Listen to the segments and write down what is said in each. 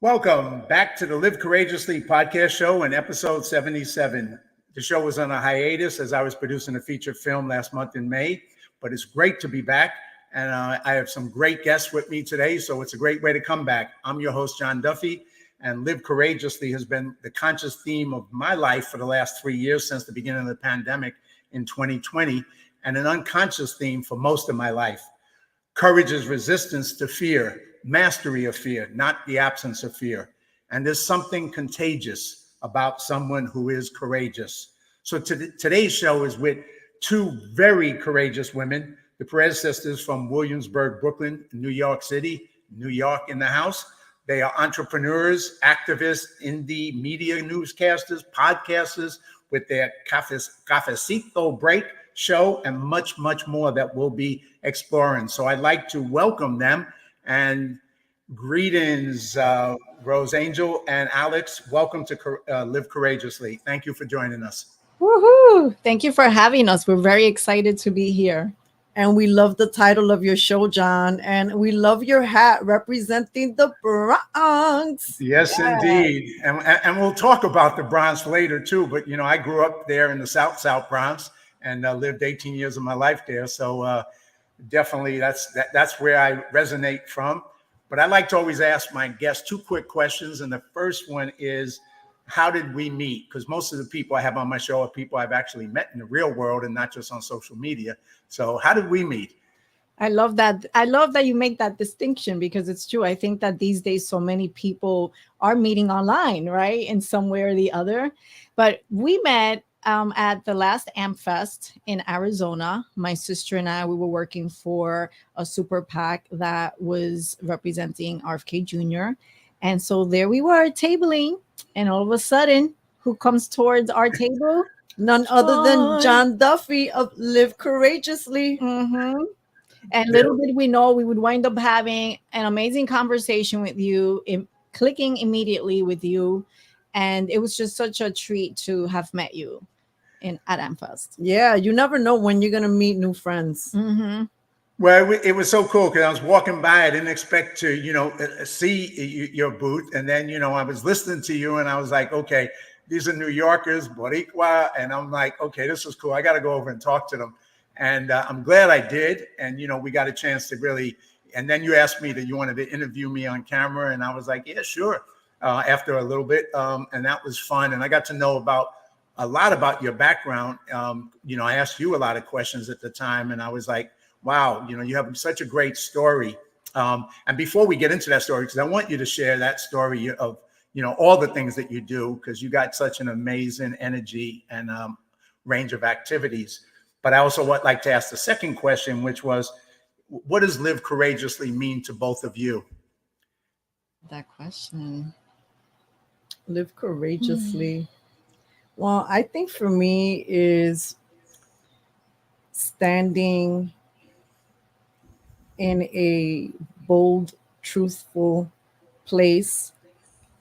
Welcome back to the Live Courageously podcast show in episode 77. The show was on a hiatus as I was producing a feature film last month in May, but it's great to be back. And I have some great guests with me today, so it's a great way to come back. I'm your host, John Duffy, and Live Courageously has been the conscious theme of my life for the last 3 years since the beginning of the pandemic in 2020, and an unconscious theme for most of my life. Courage is resistance to fear, mastery of fear, not the absence of fear. And there's something contagious about someone who is courageous. So today's show is with two very courageous women, the Perez Sisters from Wlliamsburg, Brooklyn, New York City, New York in the house. They are entrepreneurs, activists, indie media newscasters, podcasters with their Cafecito Break show and much, much more that we'll be exploring. So I'd like to welcome them. And greetings, Rose Angel and Alex. Welcome to Live Courageously. Thank you for joining us. Woohoo! Thank you for having us. We're very excited to be here. And we love the title of your show, John. And we love your hat representing the Bronx. Yes, indeed. And we'll talk about the Bronx later, too. But, you know, I grew up there in the South Bronx and lived 18 years of my life there. So definitely that's where I resonate from. But I like to always ask my guests two quick questions. And the first one is, how did we meet? Because most of the people I have on my show are people I've actually met in the real world and not just on social media. So how did we meet? I love that. I love that you make that distinction because it's true. I think that these days so many people are meeting online, right? In some way or the other. But we met at the last AMP Fest in Arizona. My sister and I, we were working for a super PAC that was representing RFK Jr. And so there we were tabling. And all of a sudden, who comes towards our table? None other than John Duffy of Live Courageously. Mm-hmm. And little did we know we would wind up having an amazing conversation with you, clicking immediately with you. And it was just such a treat to have met you at AmFest. Yeah, you never know when you're going to meet new friends. Mm-hmm. Well, it was so cool because I was walking by. I didn't expect to, see your booth. And then, I was listening to you and I was like, okay, these are New Yorkers, Boricua. And I'm like, okay, this is cool. I got to go over and talk to them. And I'm glad I did. And, we got a chance to really, and then you asked me that you wanted to interview me on camera. And I was like, yeah, sure. After a little bit. And that was fun. And I got to know a lot about your background. I asked you a lot of questions at the time and I was like, wow, you have such a great story. And before we get into that story, because I want you to share that story of, all the things that you do, because you got such an amazing energy and range of activities. But I also would like to ask the second question, which was, what does Live Courageously mean to both of you? That question. Live courageously. Well, I think for me is standing in a bold, truthful place,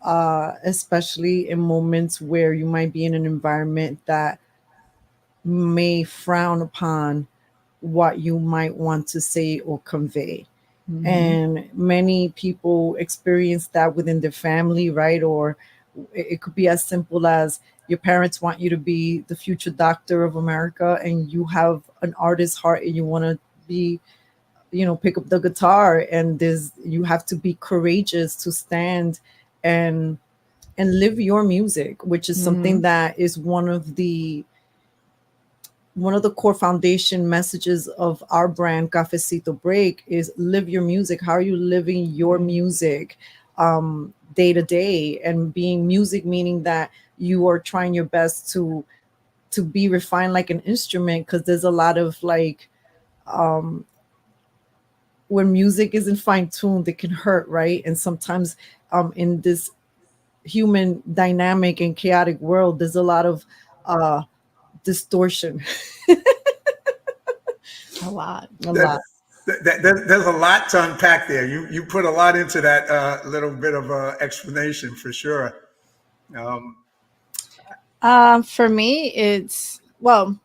especially in moments where you might be in an environment that may frown upon what you might want to say or convey. Mm-hmm. And many people experience that within their family, right? Or it could be as simple as your parents want you to be the future doctor of America and you have an artist's heart and you want to be, pick up the guitar, and you have to be courageous to stand and live your music, which is something that is one of the core foundation messages of our brand Cafecito Break is live your music. How are you living your music day to day? And being music meaning that you are trying your best to be refined like an instrument, because there's a lot of when music isn't fine-tuned, it can hurt, right? And sometimes in this human dynamic and chaotic world, there's a lot of distortion. A lot. There's a lot to unpack there. You put a lot into that little bit of explanation for sure. For me, it's, well,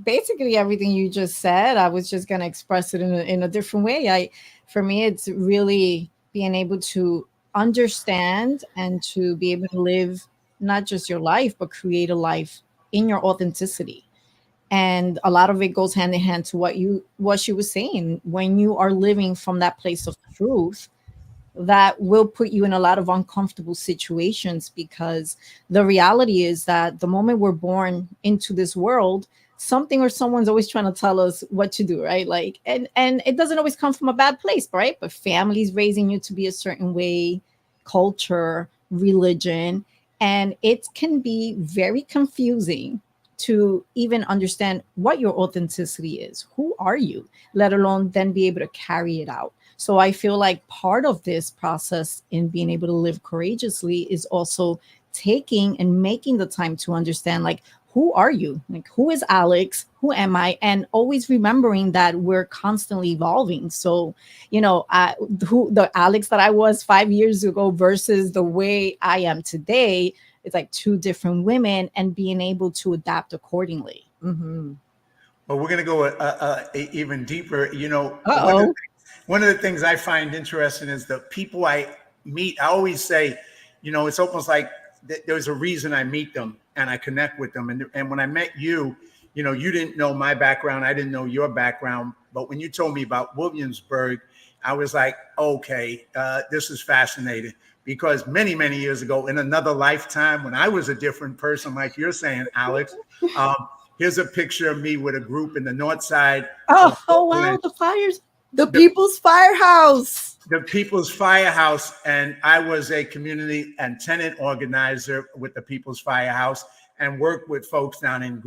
basically everything you just said. I was just going to express it in a different way. For me, it's really being able to understand and to be able to live not just your life, but create a life in your authenticity. And a lot of it goes hand in hand to what she was saying. When you are living from that place of truth, that will put you in a lot of uncomfortable situations, because the reality is that the moment we're born into this world, something or someone's always trying to tell us what to do, right? Like, and it doesn't always come from a bad place, right? But families raising you to be a certain way, culture, religion, and it can be very confusing to even understand what your authenticity is. Who are you? Let alone then be able to carry it out. So I feel like part of this process in being able to live courageously is also taking and making the time to understand, like, who are you? Like, who is Alex? Who am I? And always remembering that we're constantly evolving. So, who the Alex that I was 5 years ago versus the way I am today, it's like two different women, and being able to adapt accordingly. Mm-hmm. Well, we're going to go even deeper. Uh-oh. One of the things I find interesting is the people I meet. I always say, it's almost like there's a reason I meet them and I connect with them. And when I met you, you didn't know my background. I didn't know your background. But when you told me about Wlliamsburg, I was like, okay, this is fascinating. Because many, many years ago, in another lifetime, when I was a different person, like you're saying, Alex, here's a picture of me with a group in the north side. Oh, wow, the fires. The People's Firehouse. The People's Firehouse. And I was a community and tenant organizer with the People's Firehouse and worked with folks up in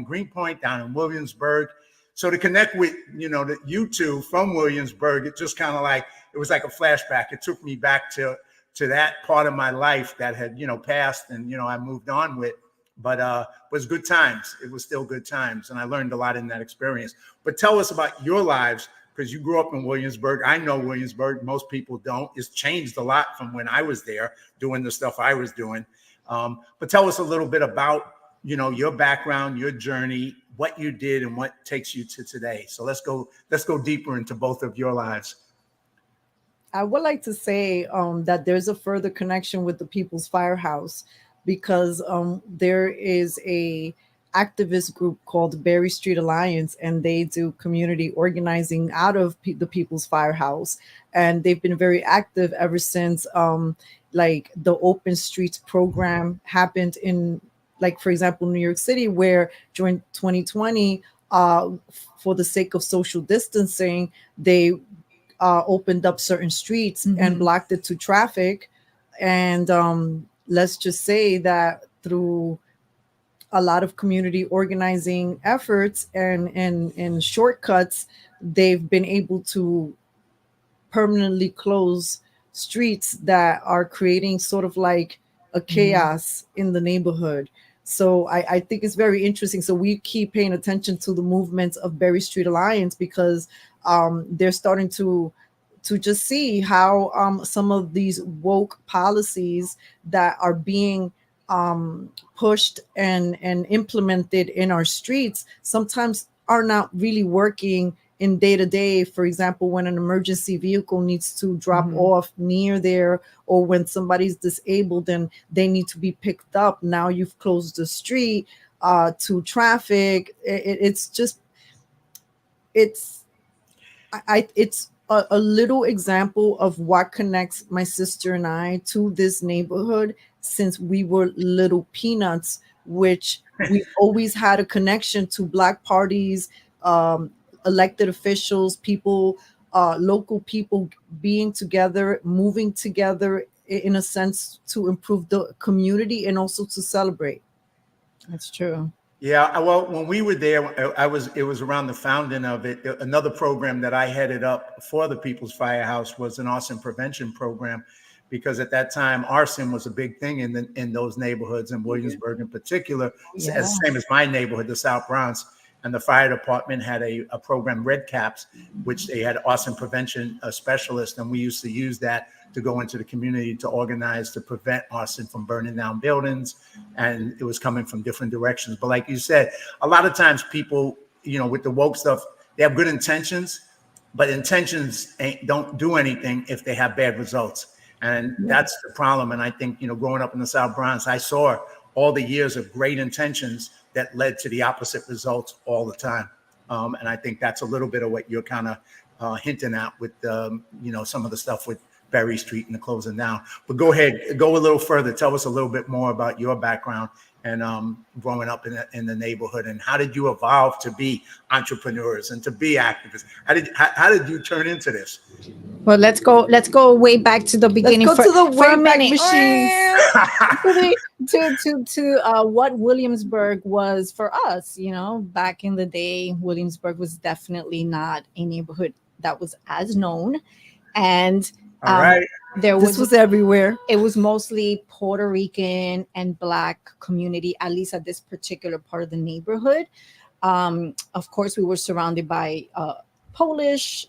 Greenpoint, down in Wlliamsburg. So to connect with, you two from Wlliamsburg, it just kind of like, it was like a flashback. It took me back to that part of my life that had, passed and, I moved on with. But it was good times. It was still good times. And I learned a lot in that experience. But tell us about your lives, because you grew up in Wlliamsburg. I know Wlliamsburg. Most people don't. It's changed a lot from when I was there doing the stuff I was doing. But tell us a little bit about, your background, your journey, what you did, and what takes you to today. So let's go deeper into both of your lives. I would like to say that there's a further connection with the People's Firehouse, because there is a activist group called Berry Street Alliance, and they do community organizing out of the People's Firehouse. And they've been very active ever since like the Open Streets program happened in, like, for example, New York City, where during 2020, for the sake of social distancing, they opened up certain streets and blocked it to traffic. And let's just say that through a lot of community organizing efforts and shortcuts, they've been able to permanently close streets that are creating sort of like a chaos in the neighborhood. So I think it's very interesting. So we keep paying attention to the movements of Berry Street Alliance, because they're starting to just see how some of these woke policies that are being pushed and implemented in our streets sometimes are not really working in day to day. For example, when an emergency vehicle needs to drop off near there, or when somebody's disabled and they need to be picked up, now you've closed the street to traffic. It's a little example of what connects my sister and I to this neighborhood since we were little peanuts, which we've always had a connection to Black parties, elected officials, people, local people being together, moving together in a sense to improve the community and also to celebrate. That's true. Yeah, well, when we were there, it was around the founding of it. Another program that I headed up for the People's Firehouse was an arson prevention program, because at that time arson was a big thing in those neighborhoods, in Wlliamsburg in particular, same as my neighborhood, the South Bronx. And the fire department had a program, Red Caps, which they had arson prevention specialists, and we used to use that to go into the community to organize to prevent arson from burning down buildings. And it was coming from different directions. But like you said, a lot of times people, with the woke stuff, they have good intentions, but intentions don't do anything if they have bad results. And that's the problem. And I think, growing up in the South Bronx, I saw all the years of great intentions that led to the opposite results all the time. And I think that's a little bit of what you're kind of hinting at with, some of the stuff with Berry Street and the closing down. But go ahead, go a little further. Tell us a little bit more about your background and growing up in the neighborhood, and how did you evolve to be entrepreneurs and to be activists? How did you turn into this? Well, let's go way back to the beginning. Let's go to the for a Wayback minute. Machines. to what Wlliamsburg was for us. Back in the day, Wlliamsburg was definitely not a neighborhood that was as known, and All right. This was everywhere. It was mostly Puerto Rican and Black community, at least at this particular part of the neighborhood. Of course, we were surrounded by Polish,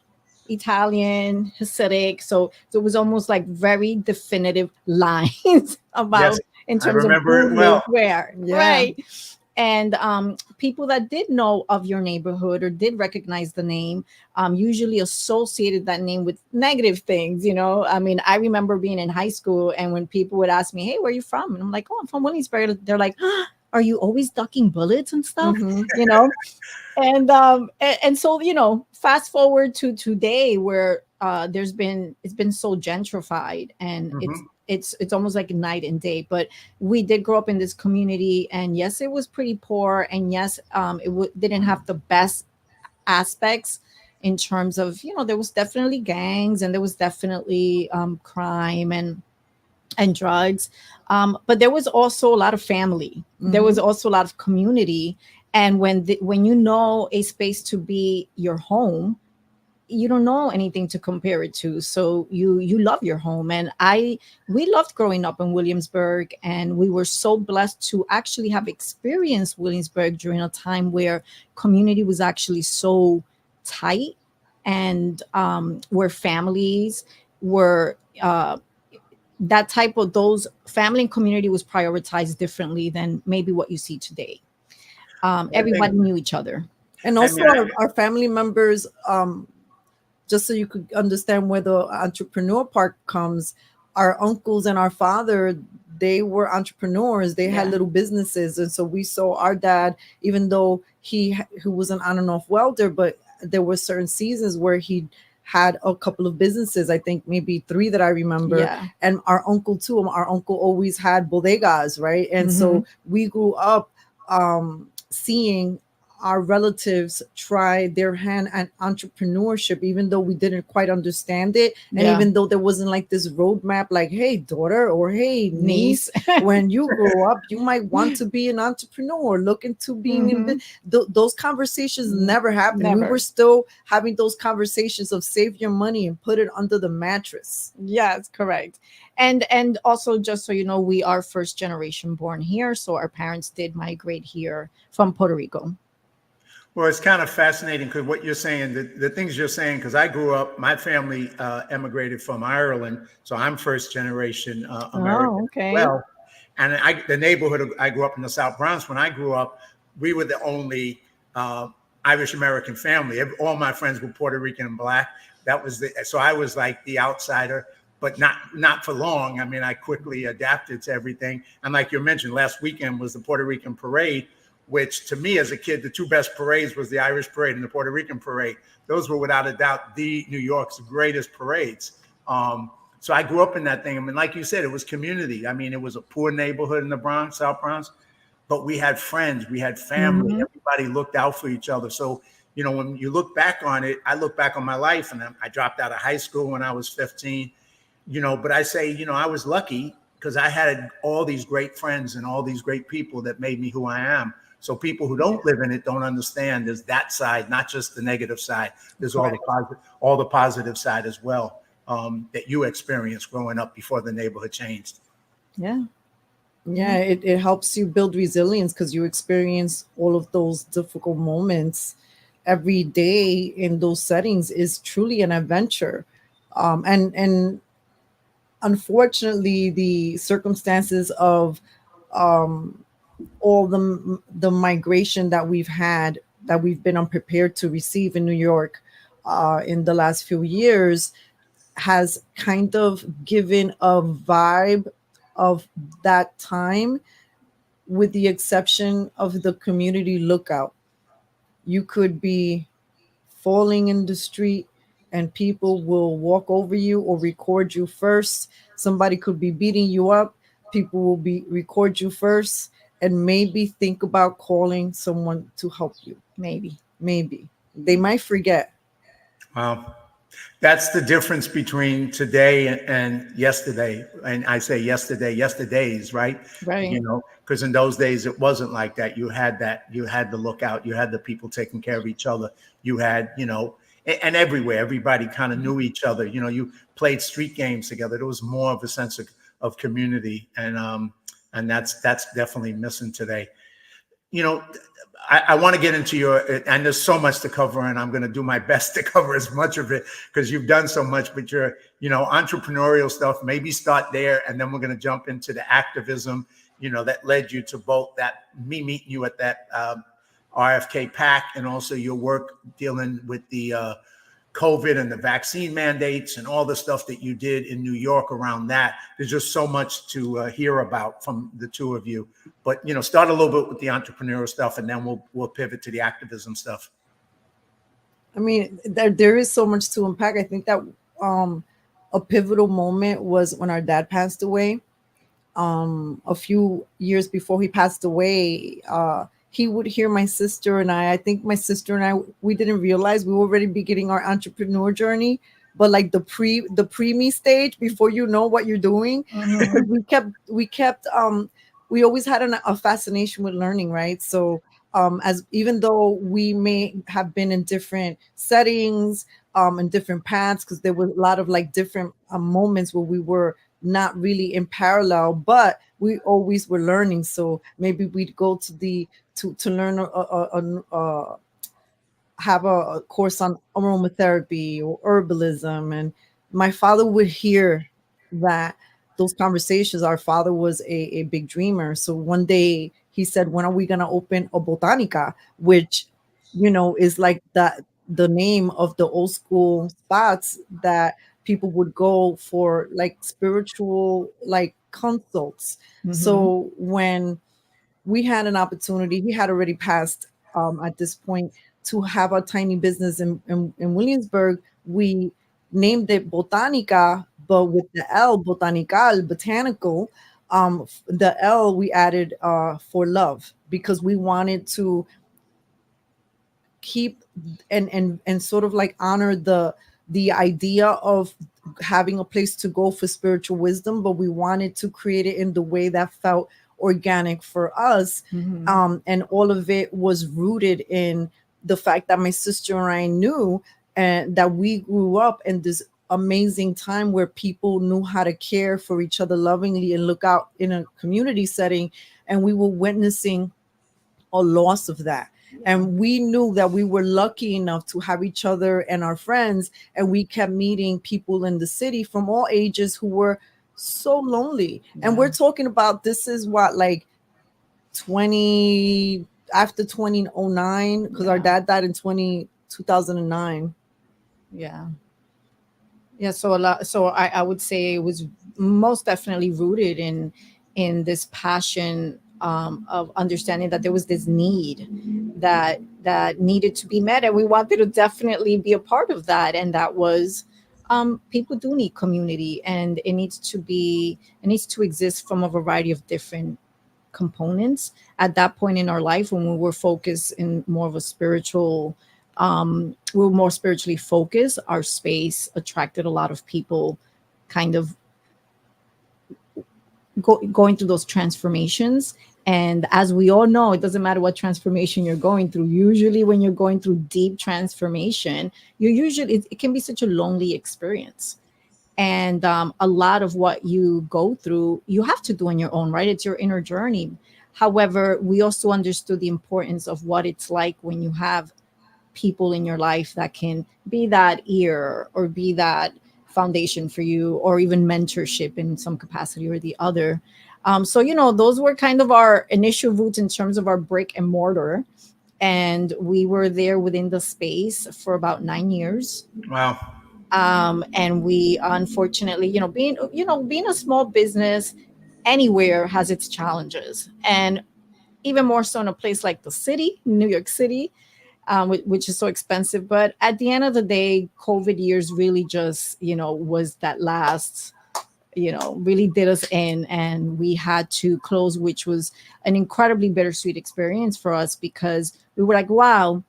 Italian, Hasidic. So it was almost like very definitive lines about in terms of who lived where. Yeah. Right. And people that did know of your neighborhood or did recognize the name usually associated that name with negative things. I mean, I remember being in high school, and when people would ask me, "Hey, where are you from?" and I'm like, "Oh, I'm from Wlliamsburg." They're like, "Are you always ducking bullets and stuff?" And so fast forward to today, where it's been so gentrified, and it's almost like night and day. But we did grow up in this community, and yes, it was pretty poor, and yes, didn't have the best aspects in terms of there was definitely gangs, and there was definitely crime and drugs, but there was also a lot of family. There was also a lot of community, and when you know a space to be your home, you don't know anything to compare it to. So you love your home. And we loved growing up in Wlliamsburg, and we were so blessed to actually have experienced Wlliamsburg during a time where community was actually so tight, and where families were that type of those family and community was prioritized differently than maybe what you see today. Everybody knew each other. And also our family members, just so you could understand where the entrepreneur part comes, our uncles and our father, they were entrepreneurs. They had little businesses. And so we saw our dad, even though who was an on and off welder, but there were certain seasons where he had a couple of businesses, I think maybe 3 that I remember. Yeah. And our uncle too, our uncle always had bodegas, right? And so we grew up seeing our relatives try their hand at entrepreneurship, even though we didn't quite understand it. And even though there wasn't like this roadmap, like, hey, daughter, or hey, niece, when you grow up, you might want to be an entrepreneur, look into being in those conversations never happened. Never. We were still having those conversations of save your money and put it under the mattress. Yes, correct. And also, just so you know, we are first generation born here. So our parents did migrate here from Puerto Rico. Well, it's kind of fascinating because what you're saying, the things you're saying, because I grew up, my family emigrated from Ireland, so I'm first generation American as well. And the neighborhood, I grew up in the South Bronx. When I grew up, we were the only Irish American family. All my friends were Puerto Rican and Black. So I was like the outsider, but not for long. I mean, I quickly adapted to everything. And like you mentioned, last weekend was the Puerto Rican parade, which to me as a kid, the 2 best parades was the Irish parade and the Puerto Rican parade. Those were without a doubt the New York's greatest parades. So I grew up in that thing. I mean, like you said, it was community. I mean, it was a poor neighborhood in the Bronx, South Bronx, but we had friends, we had family, everybody looked out for each other. So, when you look back on it, I look back on my life, and I dropped out of high school when I was 15, but I say, I was lucky because I had all these great friends and all these great people that made me who I am. So people who don't live in it don't understand there's that side, not just the negative side. There's all the positive side as well that you experienced growing up before the neighborhood changed. Yeah. Yeah, it helps you build resilience because you experience all of those difficult moments every day in those settings is truly an adventure. And unfortunately, the circumstances of all the migration that we've had, that we've been unprepared to receive in New York in the last few years, has kind of given a vibe of that time, with the exception of the community lookout. You could be falling in the street and people will walk over you or record you first. Somebody could be beating you up. People will be record you first and maybe think about calling someone to help you. Maybe. Maybe they might forget. Wow. That's the difference between today and yesterday. And I say yesterday, yesterdays, right? Right. Because in those days it wasn't like that. You had the lookout, you had the people taking care of each other. You had, and everywhere, everybody kind of knew each other. You played street games together. There was more of a sense of community. And that's definitely missing today. I want to get into and there's so much to cover, and I'm going to do my best to cover as much of it because you've done so much, but your, entrepreneurial stuff, maybe start there. And then we're going to jump into the activism, that led you to both me meeting you at that RFK PAC, and also your work dealing with the COVID and the vaccine mandates and all the stuff that you did in New York around that. There's just so much to hear about from the two of you. But, start a little bit with the entrepreneurial stuff, and then we'll pivot to the activism stuff. I mean, there is so much to unpack. I think that a pivotal moment was when our dad passed away. A few years before he passed away, he would hear my sister and I think my sister and I, we didn't realize we were already beginning our entrepreneur journey, but like the pre-me stage, before you know what you're doing. Mm-hmm. We always had a fascination with learning, right? So as even though we may have been in different settings, and different paths, because there were a lot of like different moments where we were not really in parallel, but we always were learning. So maybe we'd go to learn have a course on aromatherapy or herbalism, and my father would hear that those conversations. Our father was a big dreamer, so one day he said, when are we going to open a botanica, which is like the name of the old school spots that people would go for like spiritual like consults. Mm-hmm. So when we had an opportunity, he had already passed at this point, to have a tiny business in Wlliamsburg. We named it Botanica, but with the L, botanical, botanical. The L we added for love, because we wanted to keep and sort of like honor the idea of having a place to go for spiritual wisdom, but we wanted to create it in the way that felt organic for us. Mm-hmm. And all of it was rooted in the fact that my sister and I knew, and that we grew up in this amazing time where people knew how to care for each other lovingly and look out in a community setting, and we were witnessing a loss of that. And we knew that we were lucky enough to have each other and our friends, and we kept meeting people in the city from all ages who were so lonely. Yeah. And we're talking about, this is what, like 20 after 2009, because our dad died in 2009. Yeah. So I would say it was most definitely rooted in this passion of understanding that there was this need that needed to be met, and we wanted to definitely be a part of that. And that was, people do need community, and it needs to exist from a variety of different components. At that point in our life, when we were focused in more of a spiritual, we were more spiritually focused, our space attracted a lot of people kind of going through those transformations. And as we all know, it doesn't matter what transformation you're going through. Usually when you're going through deep transformation, it can be such a lonely experience. And a lot of what you go through, you have to do on your own, right? It's your inner journey. However, we also understood the importance of what it's like when you have people in your life that can be that ear or be that foundation for you, or even mentorship in some capacity or the other. So, those were kind of our initial roots in terms of our brick and mortar. And we were there within the space for about 9 years. Wow. And we unfortunately, being a small business anywhere has its challenges, and even more so in a place like the city, New York City, which is so expensive. But at the end of the day, COVID years really just, was that last, really did us in, and we had to close, which was an incredibly bittersweet experience for us, because we were like, wow,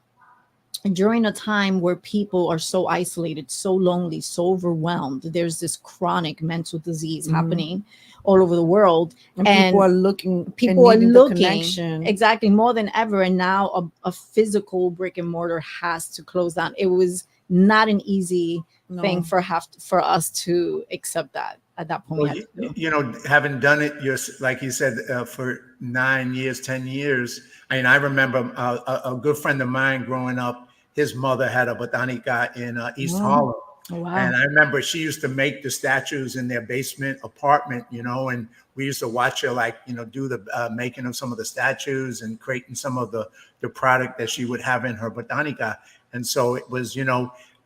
during a time where people are so isolated, so lonely, so overwhelmed, there's this chronic mental disease happening all over the world. And And people are looking and people are needing the looking connection. exactly more than ever. And now a physical brick and mortar has to close down. It was not an easy thing No. for us to accept that. At that point, we Well, had to do. having done it, like you said, for 9 years, 10 years. I mean, I remember a good friend of mine growing up, his mother had a botanica in East Harlem. Oh, wow. And I remember she used to make the statues in their basement apartment, and we used to watch her, like, do the making of some of the statues and creating some of the product that she would have in her botanica. And so it was,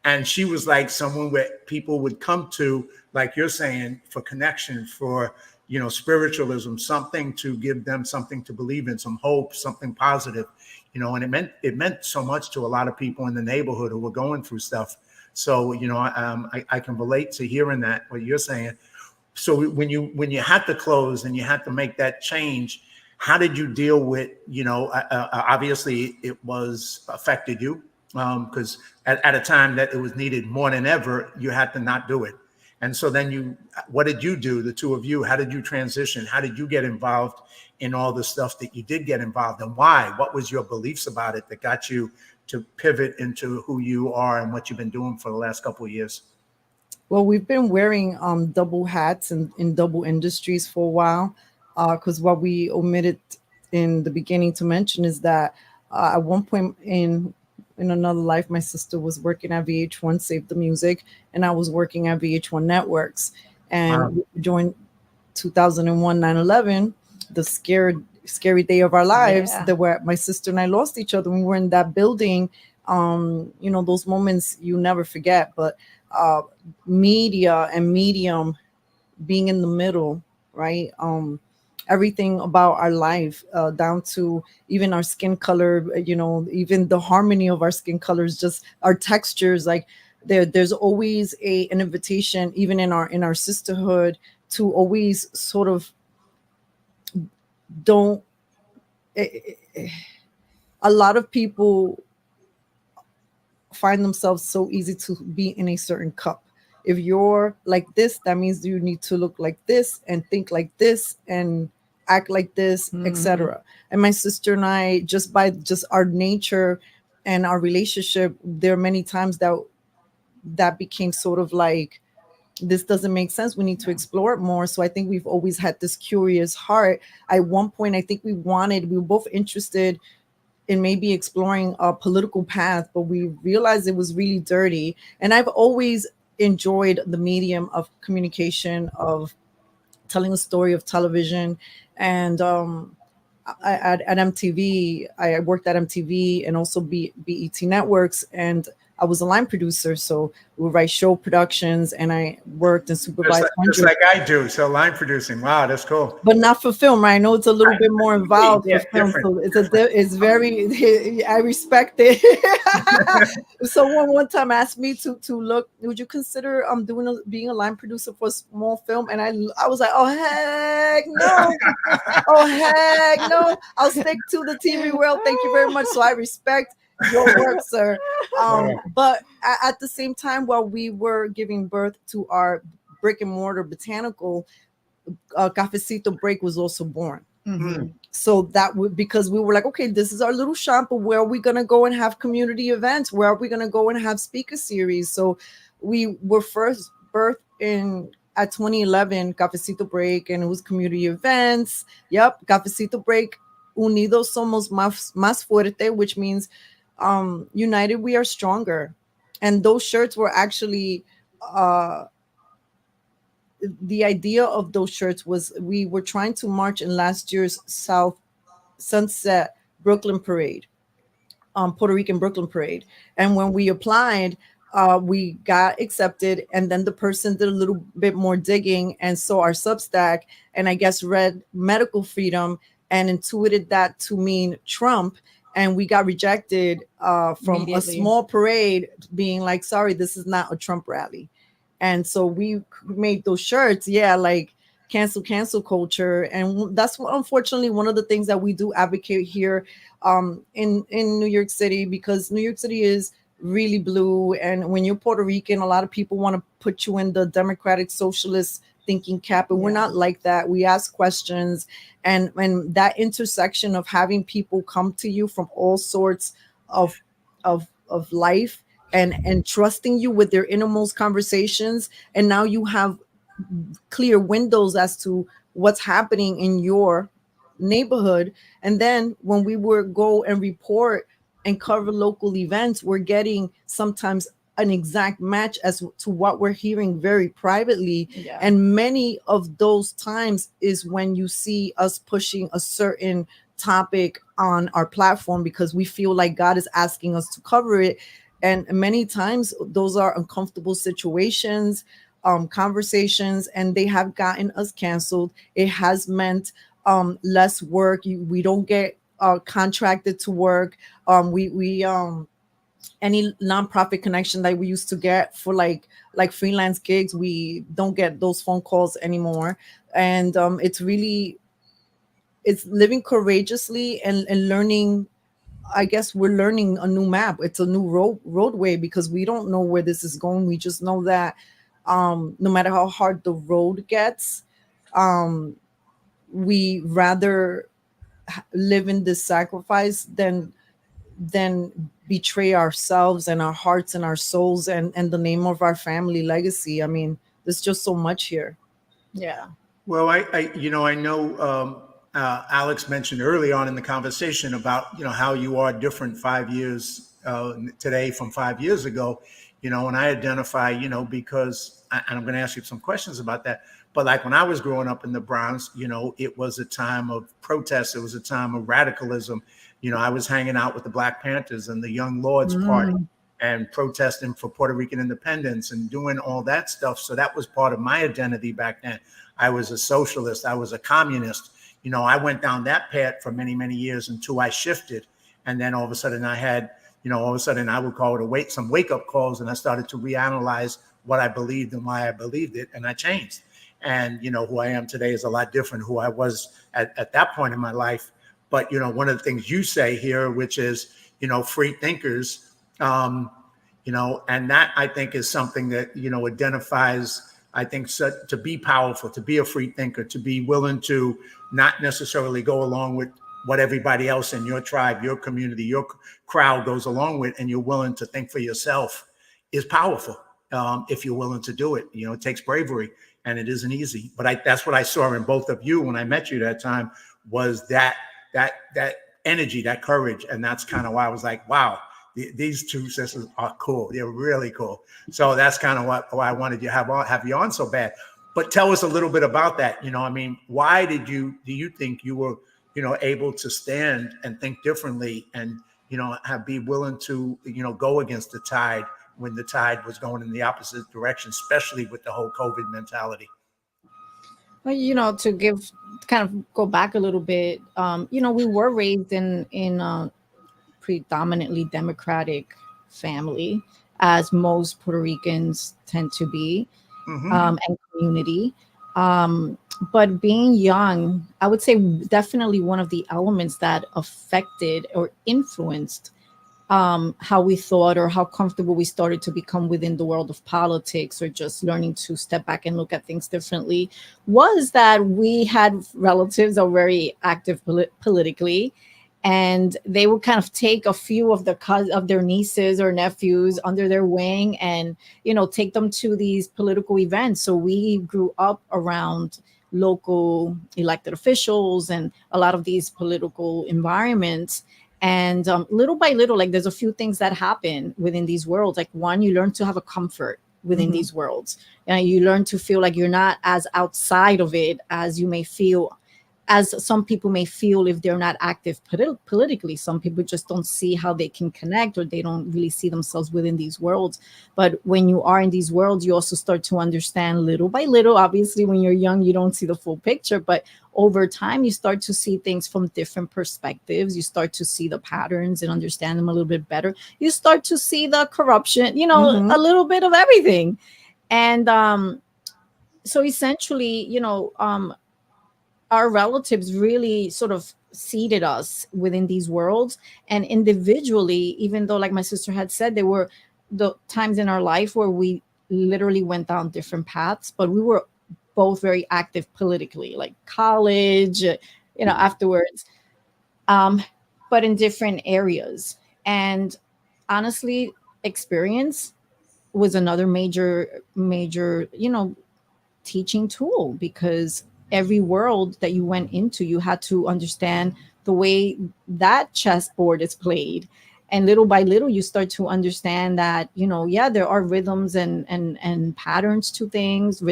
and she was like someone where people would come to, like you're saying, for connection, for, spiritualism, something to give them something to believe in, some hope, something positive, and it meant so much to a lot of people in the neighborhood who were going through stuff. So, I can relate to hearing that, what you're saying. So when you had to close and you had to make that change, how did you deal with, obviously it was affected you, because at a time that it was needed more than ever, you had to not do it. And so then what did you do, the two of you? How did you transition? How did you get involved in all the stuff that you did get involved in? Why? What was your beliefs about it that got you to pivot into who you are and what you've been doing for the last couple of years? Well, we've been wearing double hats in double industries for a while, because what we omitted in the beginning to mention is that at one point in another life, my sister was working at VH1 Save the Music, and I was working at VH1 Networks. Wow. And during 2001 9/11, the scary day of our lives, Yeah. that where my sister and I lost each other. We were in that building. Those moments you never forget. But media and medium being in the middle, right? Everything about our life, down to even our skin color, even the harmony of our skin colors, just our textures, like there's always an invitation, even in our sisterhood, to always sort of don't a lot of people find themselves so easy to be in a certain cup. If you're like this, that means you need to look like this and think like this and act like this, etc. And my sister and I, just by just our nature and our relationship, there are many times that became sort of like, this doesn't make sense. We need to explore it more. So I think we've always had this curious heart. At one point, I think we were both interested in maybe exploring a political path, but we realized it was really dirty. And I've always enjoyed the medium of communication, of telling a story, of television. And at MTV, I worked at MTV and also BET Networks, and I was a line producer, so we would write show productions, and I worked and Just supervised like, hundreds, I do. So line producing. Wow, that's cool. but not for film. Right? I know it's a little bit more involved Yeah, for film, different. so it's very. I respect it. Someone one time asked me to look. Would you consider being a line producer for a small film? And I was like, oh heck no, oh heck no. I'll stick to the TV world. Thank you very much. So I respect your work, sir. But at the same time, while we were giving birth to our brick and mortar botanical, Cafecito Break was also born. So that would, because we were like, okay, this is our little shop, but where are we going to go and have community events? Where are we going to go and have speaker series? So we were first birthed at 2011, Cafecito Break, and it was community events. Yep, Cafecito Break, unidos somos más fuerte, which means united we are stronger. And those shirts were actually the idea of those shirts was, we were trying to march in last year's Sunset Brooklyn Parade, Puerto Rican Brooklyn Parade. And when we applied, we got accepted, and then the person did a little bit more digging and saw our Substack, and I guess read medical freedom and intuited that to mean Trump, and we got rejected from a Immediately. small parade, being like, sorry, this is not a Trump rally. And so we made those shirts, like cancel culture. And that's unfortunately one of the things that we do advocate here in New York City, because New York City is really blue, and when you're Puerto Rican, a lot of people want to put you in the democratic socialist thinking cap, and we're not like that. We ask questions, and that intersection of having people come to you from all sorts of life, and trusting you with their innermost conversations, and now you have clear windows as to what's happening in your neighborhood. And then when we would go and report and cover local events, we're getting sometimes an exact match as to what we're hearing very privately. Yeah. And many of those times is when you see us pushing a certain topic on our platform because we feel like God is asking us to cover it. And many times those are uncomfortable situations, conversations, and they have gotten us canceled. It has meant less work. We don't get contracted to work. We any nonprofit connection that we used to get for like freelance gigs, we don't get those phone calls anymore. And it's living courageously and learning. I guess we're learning a new map. It's a new roadway, because we don't know where this is going. We just know that no matter how hard the road gets, we rather live in this sacrifice than betray ourselves and our hearts and our souls and the name of our family legacy. I mean, there's just so much here. Yeah. Well, I know Alex mentioned early on in the conversation about, how you are different 5 years today from 5 years ago, and I identify, because, and I'm going to ask you some questions about that. But like when I was growing up in the Bronx, it was a time of protest. It was a time of radicalism. I was hanging out with the Black Panthers and the Young Lords Party and protesting for Puerto Rican independence and doing all that stuff. So that was part of my identity back then. I was a socialist. I was a communist. I went down that path for many, many years until I shifted. And then all of a sudden I had, I would call it some wake up calls. And I started to reanalyze what I believed and why I believed it. And I changed. And, who I am today is a lot different who I was at that point in my life. But, one of the things you say here, which is, free thinkers, and that I think is something that, identifies, I think, to be powerful, to be a free thinker, to be willing to not necessarily go along with what everybody else in your tribe, your community, your crowd goes along with, and you're willing to think for yourself is powerful. If you're willing to do it, it takes bravery, and it isn't easy. But that's what I saw in both of you when I met you that time, was that energy, that courage. And that's kind of why I was like, wow, these two sisters are cool. They're really cool. So that's kind of why I wanted to have you on so bad. But tell us a little bit about that. Why do you think you were, able to stand and think differently and, be willing to, go against the tide when the tide was going in the opposite direction, especially with the whole COVID mentality? Well, to kind of go back a little bit, we were raised in a predominantly Democratic family, as most Puerto Ricans tend to be, and community. But being young, I would say definitely one of the elements that affected or influenced how we thought or how comfortable we started to become within the world of politics, or just learning to step back and look at things differently, was that we had relatives that were very active politically, and they would kind of take a few of their nieces or nephews under their wing and, take them to these political events. So we grew up around local elected officials and a lot of these political environments. And little by little, like, there's a few things that happen within these worlds. Like, one, you learn to have a comfort within these worlds. And you learn to feel like you're not as outside of it as you may feel as some people may feel if they're not active politically. Some people just don't see how they can connect, or they don't really see themselves within these worlds. But when you are in these worlds, you also start to understand little by little. Obviously, when you're young, you don't see the full picture, but over time, you start to see things from different perspectives. You start to see the patterns and understand them a little bit better. You start to see the corruption, a little bit of everything. And so essentially, our relatives really sort of seeded us within these worlds. And individually, even though, like my sister had said, there were the times in our life where we literally went down different paths, but we were both very active politically, like college, afterwards, but in different areas. And honestly, experience was another major, teaching tool, because every world that you went into, you had to understand the way that chessboard is played. And little by little, you start to understand that, there are rhythms and patterns to things,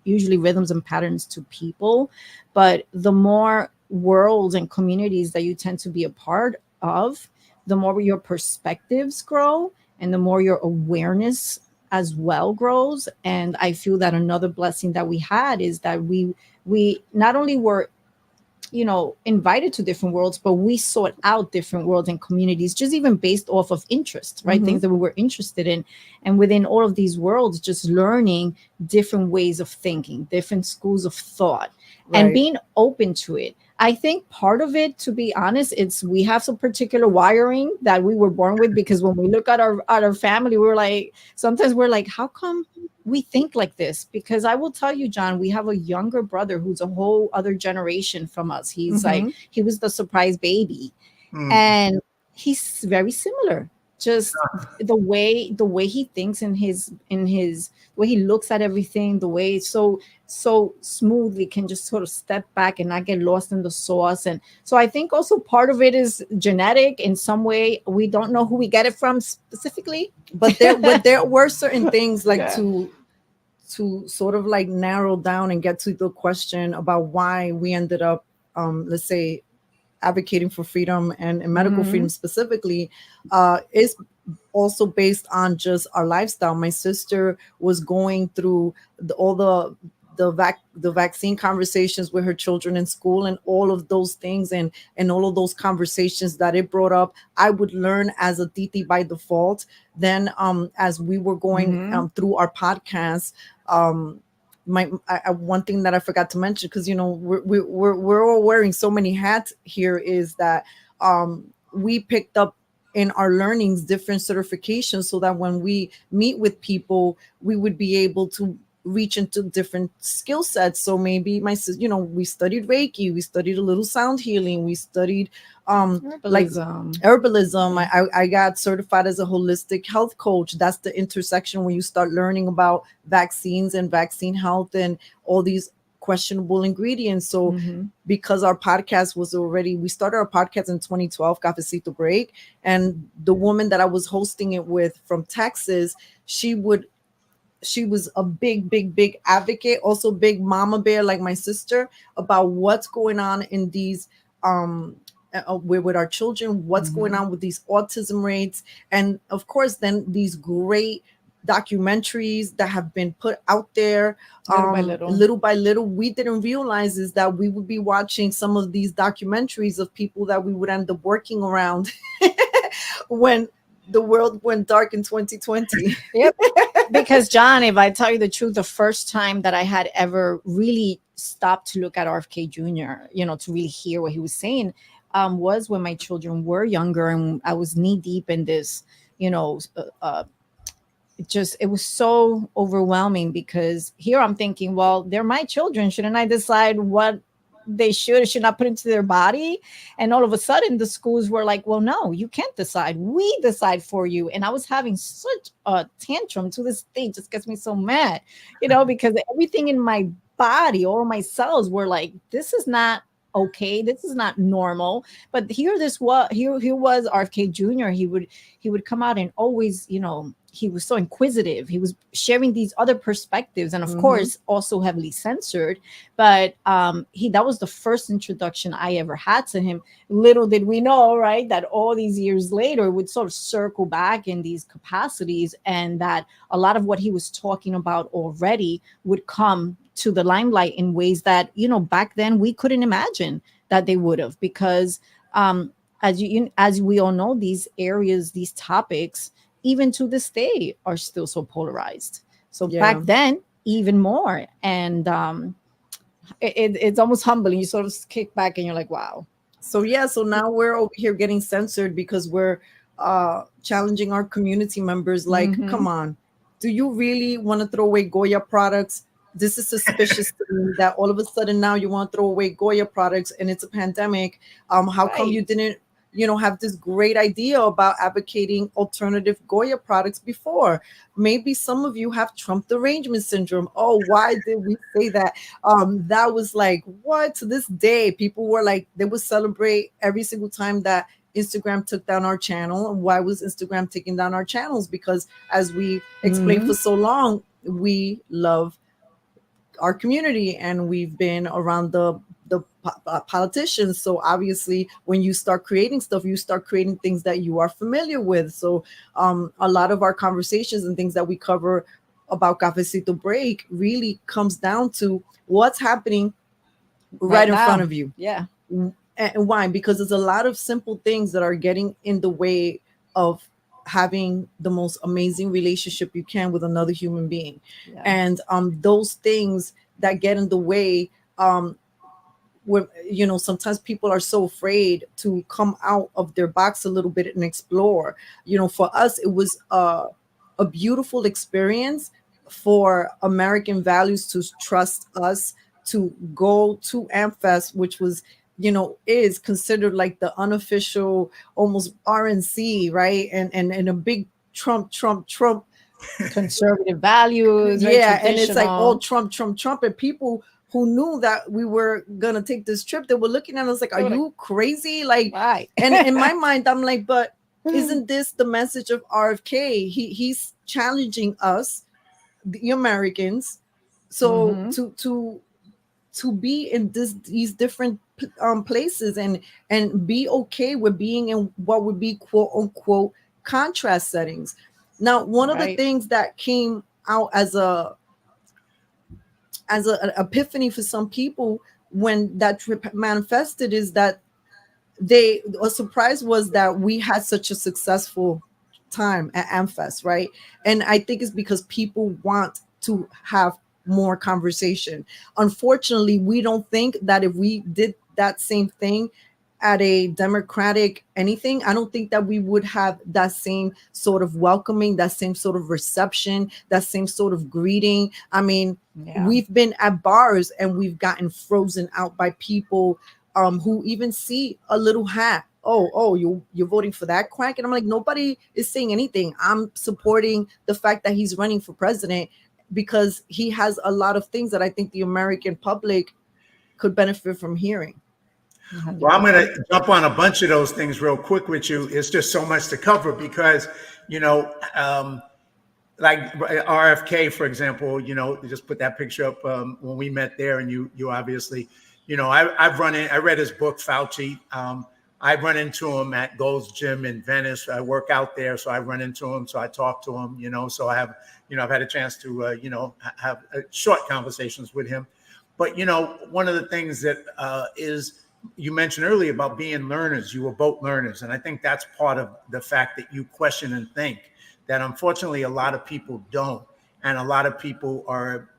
usually rhythms and patterns to people. But the more worlds and communities that you tend to be a part of, the more your perspectives grow and the more your awareness as well grows. And I feel that another blessing that we had is that we not only were invited to different worlds, but we sought out different worlds and communities, just even based off of interest, right? Things that we were interested in. And within all of these worlds, just learning different ways of thinking, different schools of thought, and being open to it. I think part of it, to be honest, it's we have some particular wiring that we were born with, because when we look at our family, sometimes we're like, how come we think like this? Because I will tell you, John, we have a younger brother who's a whole other generation from us. He's he was the surprise baby, and he's very similar. Just the way he thinks, in his way he looks at everything, the way so smoothly can just sort of step back and not get lost in the sauce. And so I think also part of it is genetic in some way. We don't know who we get it from specifically, but there were certain things like to sort of like narrow down and get to the question about why we ended up let's say advocating for freedom and medical freedom specifically, is also based on just our lifestyle. My sister was going through all the vaccine conversations with her children in school, and all of those things, and all of those conversations that it brought up. I would learn as a titi by default. Then as we were going through our podcast, one thing that I forgot to mention, because we're all wearing so many hats here, is that we picked up in our learnings different certifications, so that when we meet with people, we would be able to reach into different skill sets. So maybe we studied Reiki, we studied a little sound healing, we studied herbalism. I got certified as a holistic health coach. That's the intersection when you start learning about vaccines and vaccine health and all these questionable ingredients. So because our podcast we started our podcast in 2012, Cafecito Break, and the woman that I was hosting it with from Texas, she was a big advocate, also big mama bear like my sister, about what's going on in these with our children, what's going on with these autism rates. And of course, then these great documentaries that have been put out there little by little. We didn't realize is that we would be watching some of these documentaries of people that we would end up working around when the world went dark in 2020. Yep. Because John, if I tell you the truth, the first time that I had ever really stopped to look at RFK Jr., to really hear what he was saying, was when my children were younger, and I was knee deep in this, it was so overwhelming, because here I'm thinking, well, they're my children. Shouldn't I decide what they should or should not put into their body? And all of a sudden the schools were like, well, no, you can't decide. We decide for you. And I was having such a tantrum. To this day, just gets me so mad, because everything in my body, all my cells were like, this is not okay. This is not normal. But here was RFK Jr. He would come out and always, he was so inquisitive. He was sharing these other perspectives, and of course, also heavily censored. But that was the first introduction I ever had to him. Little did we know, right, that all these years later it would sort of circle back in these capacities, and that a lot of what he was talking about already would come to the limelight in ways that back then we couldn't imagine that they would have, because as we all know, these areas, these topics, even to this day, are still so polarized. So back then, even more. And it's almost humbling. You sort of kick back and you're like, wow. So now we're over here getting censored because we're challenging our community members. Like, come on, do you really want to throw away Goya products? This is suspicious to me that all of a sudden now you want to throw away Goya products and it's a pandemic. How come you didn't, have this great idea about advocating alternative Goya products before? Maybe some of you have Trump derangement syndrome. Oh, why did we say that? That was like, what? To this day, people were like, they would celebrate every single time that Instagram took down our channel. And why was Instagram taking down our channels? Because as we explained for so long, we love our community and we've been around the politicians. So obviously when you start creating stuff, you start creating things that you are familiar with. So a lot of our conversations and things that we cover about Cafecito Break really comes down to what's happening right in front of you. Yeah. And why? Because there's a lot of simple things that are getting in the way of having the most amazing relationship you can with another human being. Yeah. And those things that get in the way, where sometimes people are so afraid to come out of their box a little bit and explore. For us, it was a beautiful experience for American values to trust us to go to AmFest, which was is considered like the unofficial, almost RNC, right? And a big Trump conservative values. Yeah, and it's like all Trump. And people who knew that we were gonna take this trip, they were looking at us like, are you crazy? Like, right. And in my mind, I'm like, but isn't this the message of RFK? He's challenging us, the Americans, so to be in these different places and be okay with being in what would be quote unquote contrast settings. Now, one of the things that came out as an epiphany for some people when that trip manifested is that a surprise was that we had such a successful time at AmFest, right? And I think it's because people want to have more conversation. Unfortunately, we don't think that if we did that same thing at a Democratic anything, I don't think that we would have that same sort of welcoming, that same sort of reception, that same sort of greeting. I mean, we've been at bars and we've gotten frozen out by people who even see a little hat. Oh, you're voting for that quack? And I'm like, nobody is saying anything. I'm supporting the fact that he's running for president, because he has a lot of things that I think the American public could benefit from hearing. Well, I'm going to jump on a bunch of those things real quick with you. It's just so much to cover because, like RFK, for example, just put that picture up when we met there, and you obviously, I read his book, Fauci. I run into him at Gold's Gym in Venice. I work out there, so I run into him. So I talk to him, so I have, I've had a chance to, have short conversations with him. But, one of the things that is, you mentioned earlier about being learners. You were both learners. And I think that's part of the fact that you question and think that unfortunately a lot of people don't. And a lot of people are,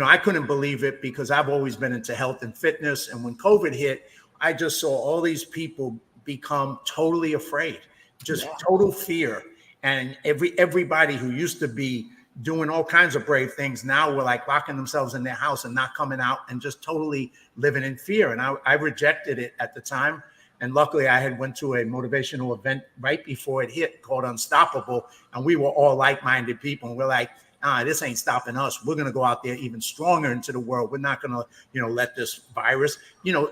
I couldn't believe it because I've always been into health and fitness. And when COVID hit, I just saw all these people become totally afraid, just total fear. And everybody who used to be doing all kinds of brave things now were like locking themselves in their house and not coming out and just totally living in fear. And I rejected it at the time. And luckily I had went to a motivational event right before it hit called Unstoppable. And we were all like-minded people. And we're like, this ain't stopping us. We're going to go out there even stronger into the world. We're not going to, let this virus,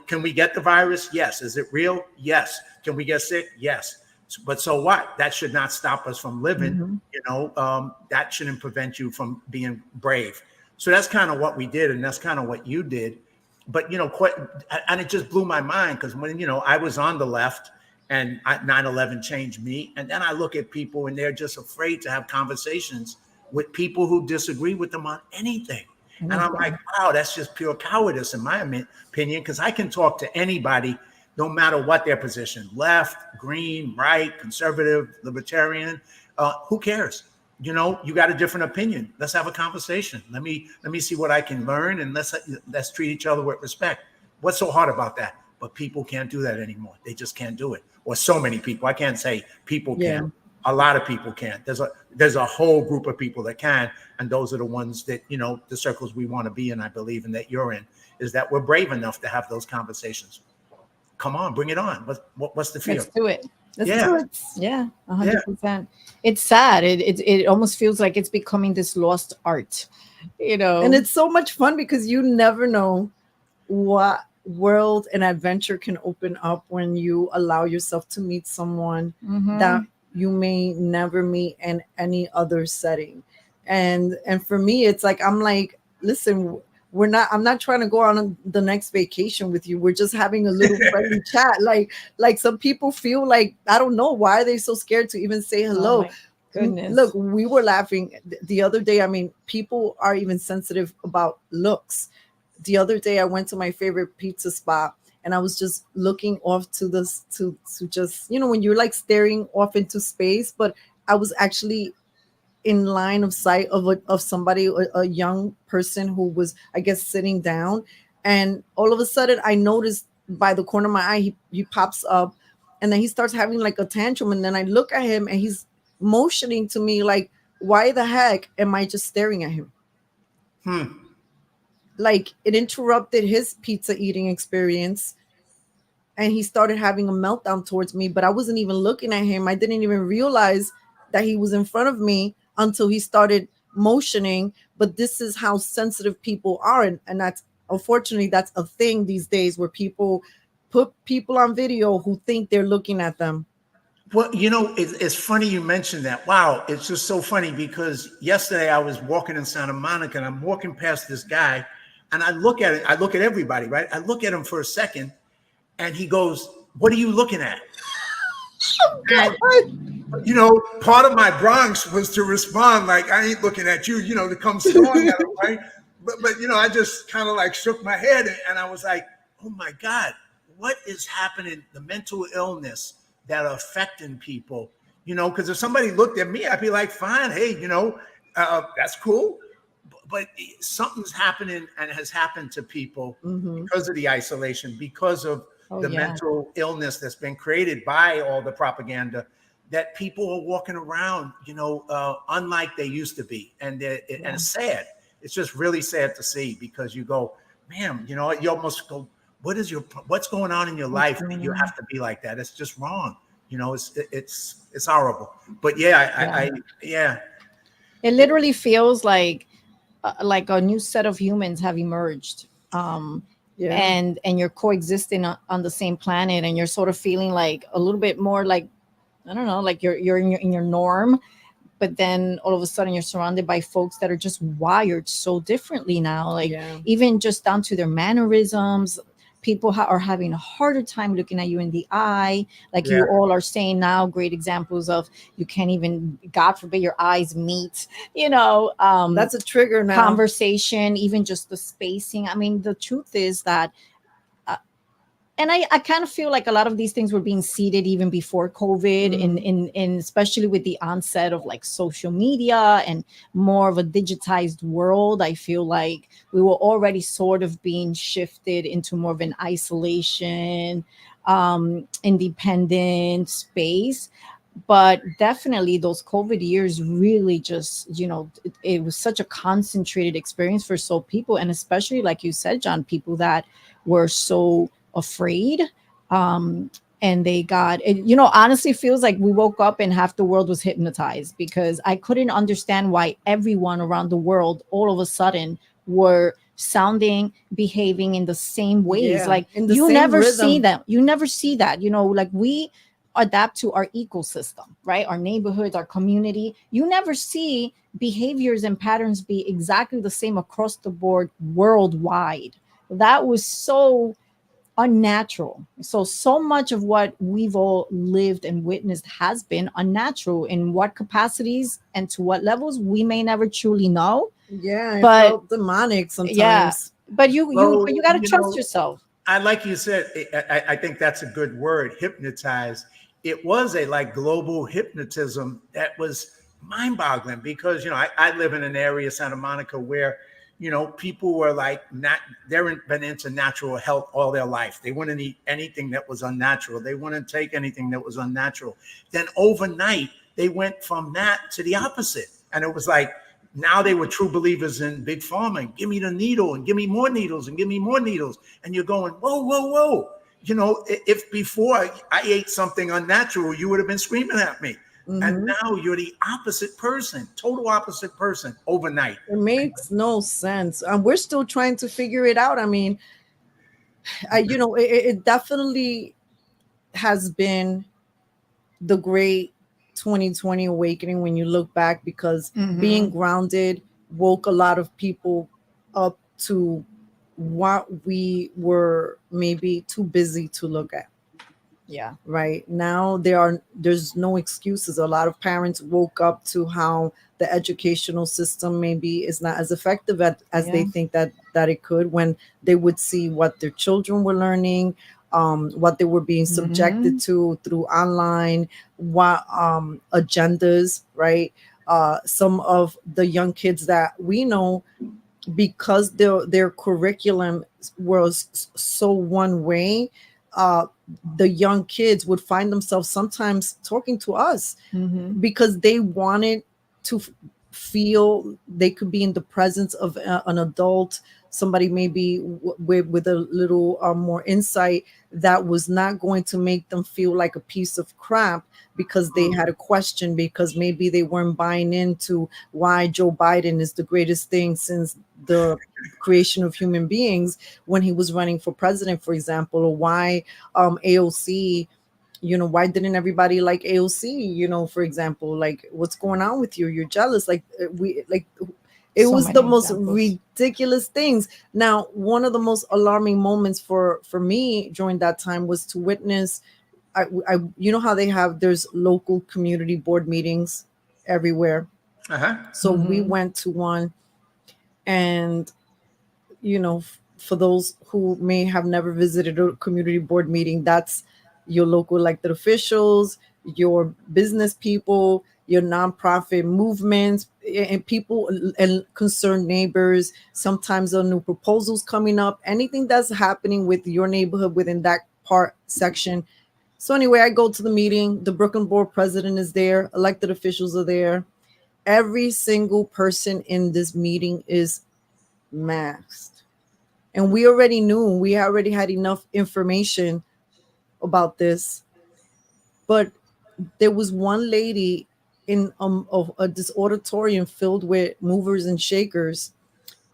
can we get the virus? Yes. Is it real? Yes. Can we get sick? Yes. But so what? That should not stop us from living. That shouldn't prevent you from being brave. So that's kind of what we did. And that's kind of what you did. But, and it just blew my mind because when, I was on the left and 9/11 changed me. And then I look at people and they're just afraid to have conversations with people who disagree with them on anything. And I'm like, wow, that's just pure cowardice in my opinion, because I can talk to anybody, no matter what their position, left, green, right, conservative, libertarian, who cares? You got a different opinion. Let's have a conversation. Let me see what I can learn, and let's treat each other with respect. What's so hard about that? But people can't do that anymore. They just can't do it. Or so many people. I can't say people can't. A lot of people can't. There's a whole group of people that can, and those are the ones that the circles we want to be in. I believe, and that you're in, is that we're brave enough to have those conversations. Come on, bring it on. What's the fear? Let's do it. Let's do it. Yeah, 100%. It's sad. It almost feels like it's becoming this lost art, And it's so much fun because you never know what world and adventure can open up when you allow yourself to meet someone that you may never meet in any other setting. And for me, it's like, I'm like, listen, I'm not trying to go on the next vacation with you. We're just having a little friendly chat. Like some people feel like, I don't know, why are they so scared to even say hello? Oh my goodness. Look, we were laughing the other day. I mean, people are even sensitive about looks. The other day I went to my favorite pizza spot and I was just looking off to this, to just, when you're like staring off into space, but I was actually in line of sight of somebody, a young person who was, I guess, sitting down. And all of a sudden I noticed by the corner of my eye, he pops up and then he starts having like a tantrum. And then I look at him and he's motioning to me like, why the heck am I just staring at him? Like it interrupted his pizza eating experience. And he started having a meltdown towards me, but I wasn't even looking at him. I didn't even realize that he was in front of me until he started motioning. But this is how sensitive people are. And that's, unfortunately, that's a thing these days where people put people on video who think they're looking at them. Well, it's funny you mentioned that. Wow. It's just so funny because yesterday I was walking in Santa Monica and I'm walking past this guy and I look at it. I look at everybody, right? I look at him for a second and he goes, "What are you looking at?" And, part of my Bronx was to respond like, "I ain't looking at you," to come strong at him, right? But I just kind of like shook my head and I was like, oh my God, what is happening? The mental illness that are affecting people, because if somebody looked at me, I'd be like, fine, hey, that's cool. But something's happening and has happened to people because of the isolation, because of the mental illness that's been created by all the propaganda, that people are walking around, unlike they used to be. And it's sad. It's just really sad to see because you go, man, you almost go, what's going on in your life that you have to be like that? It's just wrong. It's horrible. But it literally feels like a new set of humans have emerged. And you're coexisting on the same planet, and you're sort of feeling like a little bit more like, I don't know, like you're in your norm, but then all of a sudden you're surrounded by folks that are just wired so differently now, like even just down to their mannerisms. People are having a harder time looking at you in the eye. Like you all are saying now, great examples of you can't even, God forbid, your eyes meet, that's a trigger now. Conversation, even just the spacing. I mean, the truth is that, and I kind of feel like a lot of these things were being seeded even before COVID, in especially with the onset of like social media and more of a digitized world. I feel like we were already sort of being shifted into more of an isolation, independent space. But definitely those COVID years really just, it was such a concentrated experience for so people. And especially, like you said, John, people that were so afraid, and they got it, you know, honestly feels like we woke up and half the world was hypnotized, because I couldn't understand why everyone around the world all of a sudden were sounding, behaving in the same ways. Yeah, Like in the you same never see rhythm. that. You never see that. You know, like we adapt to our ecosystem, right? Our neighborhoods, our community. You never see behaviors and patterns be exactly the same across the board worldwide. That was so unnatural. So much of what we've all lived and witnessed has been unnatural. In what capacities and to what levels, we may never truly know. Yeah, it But felt demonic yeah, sometimes. but you Well, got to trust yourself. I like you said, I think that's a good word, hypnotized. It was a like global hypnotism that was mind-boggling because I live in an area, Santa Monica, where people were like not they're been into natural health all their life. They wouldn't eat anything that was unnatural. They wouldn't take anything that was unnatural. Then overnight they went from that to the opposite. And it was like now they were true believers in big pharma and give me the needle and give me more needles and give me more needles. And you're going, whoa, whoa, whoa. If before I ate something unnatural, you would have been screaming at me. And Mhm. now you're the opposite person, total opposite person overnight. It makes no sense. And we're still trying to figure it out. I mean, it definitely has been the great 2020 awakening when you look back, because being Mhm. grounded woke a lot of people up to what we were maybe too busy to look at. Yeah. Right now there's no excuses. A lot of parents woke up to how the educational system maybe is not as effective as they Yeah. think that it could, when they would see what their children were learning, what they were being subjected Mhm. to through online, what agendas, right? Some of the young kids that we know, because their curriculum was so one way, uh the young kids would find themselves sometimes talking to us Mhm. because they wanted to feel they could be in the presence of an adult, somebody maybe with a little more insight, that was not going to make them feel like a piece of crap because they had a question, because maybe they weren't buying into why Joe Biden is the greatest thing since the creation of human beings when he was running for president, for example, or why AOC, why didn't everybody like AOC, for example, like, what's going on with you? You're jealous. Like, we like it So was the many most examples. ridiculous things. Now, one of the most alarming moments for me during that time was to witness, how they have, there's local community board meetings everywhere. Uh-huh. So we Mhm. went to one, and for those who may have never visited a community board meeting, that's your local elected officials, your business people, your nonprofit movements, and people and concerned neighbors. Sometimes there are new proposals coming up, anything that's happening with your neighborhood within that part section. So anyway, I go to the meeting. The Brooklyn board president is there, elected officials are there. Every single person in this meeting is masked, and we already had enough information about this. But there was one lady in this auditorium filled with movers and shakers,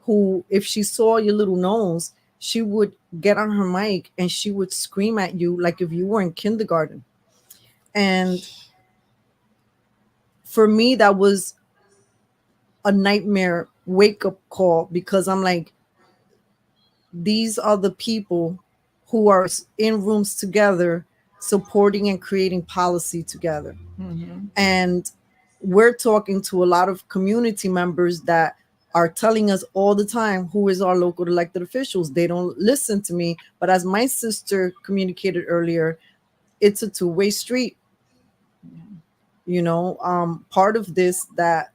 who, if she saw your little nose, she would get on her mic and she would scream at you like if you were in kindergarten. And for me, that was a nightmare wake up call, because I'm like, these are the people who are in rooms together, supporting and creating policy together. Mhm. And we're talking to a lot of community members that are telling us all the time who is our local elected officials. They don't listen to me. But as my sister communicated earlier, it's a two-way street. Part of this that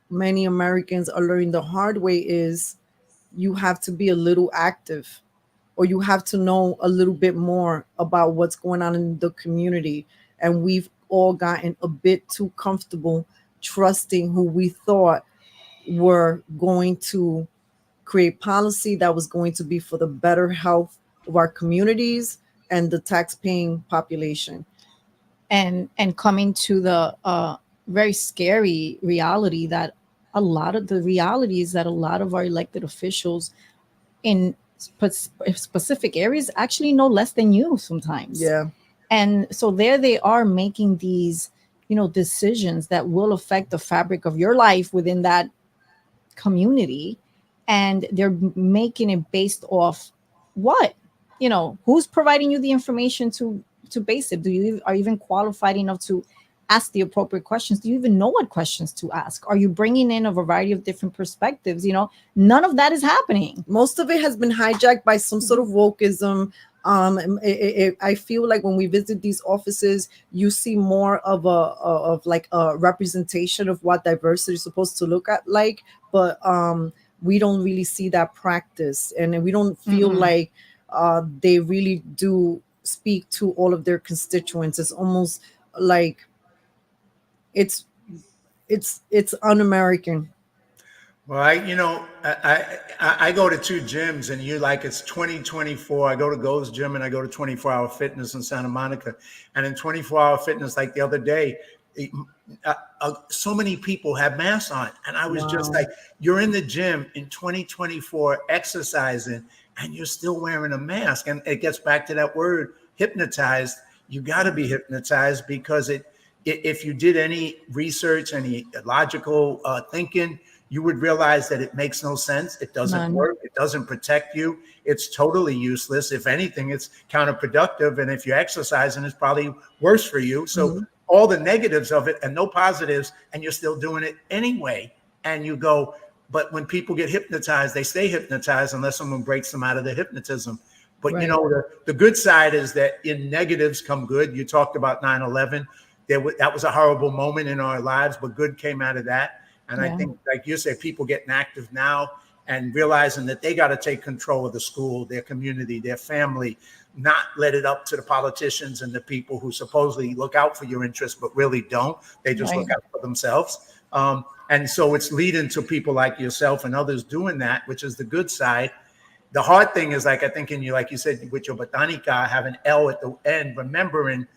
many Americans are learning the hard way is you have to be a little active, or you have to know a little bit more about what's going on in the community. And we've all gotten a bit too comfortable trusting who we thought were going to create policy that was going to be for the better health of our communities and the tax-paying population. And coming to the very scary reality that a lot of our elected officials in specific areas actually know less than you sometimes. Yeah. And so there they are making these, decisions that will affect the fabric of your life within that community. And they're making it based off what? Who's providing you the information to base it? Are you even qualified enough to ask the appropriate questions? Do you even know what questions to ask? Are you bringing in a variety of different perspectives? None of that is happening. Most of it has been hijacked by some sort of wokeism. I feel like when we visit these offices, you see more of a representation of what diversity is supposed to look at like, but we don't really see that practice, and we don't feel like they really do speak to all of their constituents. It's almost like it's un-American. Well, I go to two gyms, and it's 2024. I go to Gold's Gym and I go to 24-Hour Fitness in Santa Monica. And in 24-Hour Fitness, like the other day, so many people have masks on. And I was just like, you're in the gym in 2024 exercising and you're still wearing a mask. And it gets back to that word, hypnotized. You got to be hypnotized, because if you did any research, any logical thinking, you would realize that it makes no sense. It doesn't work. It doesn't protect you. It's totally useless. If anything, it's counterproductive. And if you're exercising, it's probably worse for you. So all the negatives of it and no positives, and you're still doing it anyway. And you go, but when people get hypnotized, they stay hypnotized unless someone breaks them out of the hypnotism. But, the good side is that in negatives come good. You talked about 9/11. That was a horrible moment in our lives, but good came out of that. And I think, like you said, people getting active now and realizing that they got to take control of the school, their community, their family, not let it up to the politicians and the people who supposedly look out for your interests, but really don't. They just look out for themselves. And so it's leading to people like yourself and others doing that, which is the good side. The hard thing is, I think like you said, with your botanica, have an L at the end, remembering,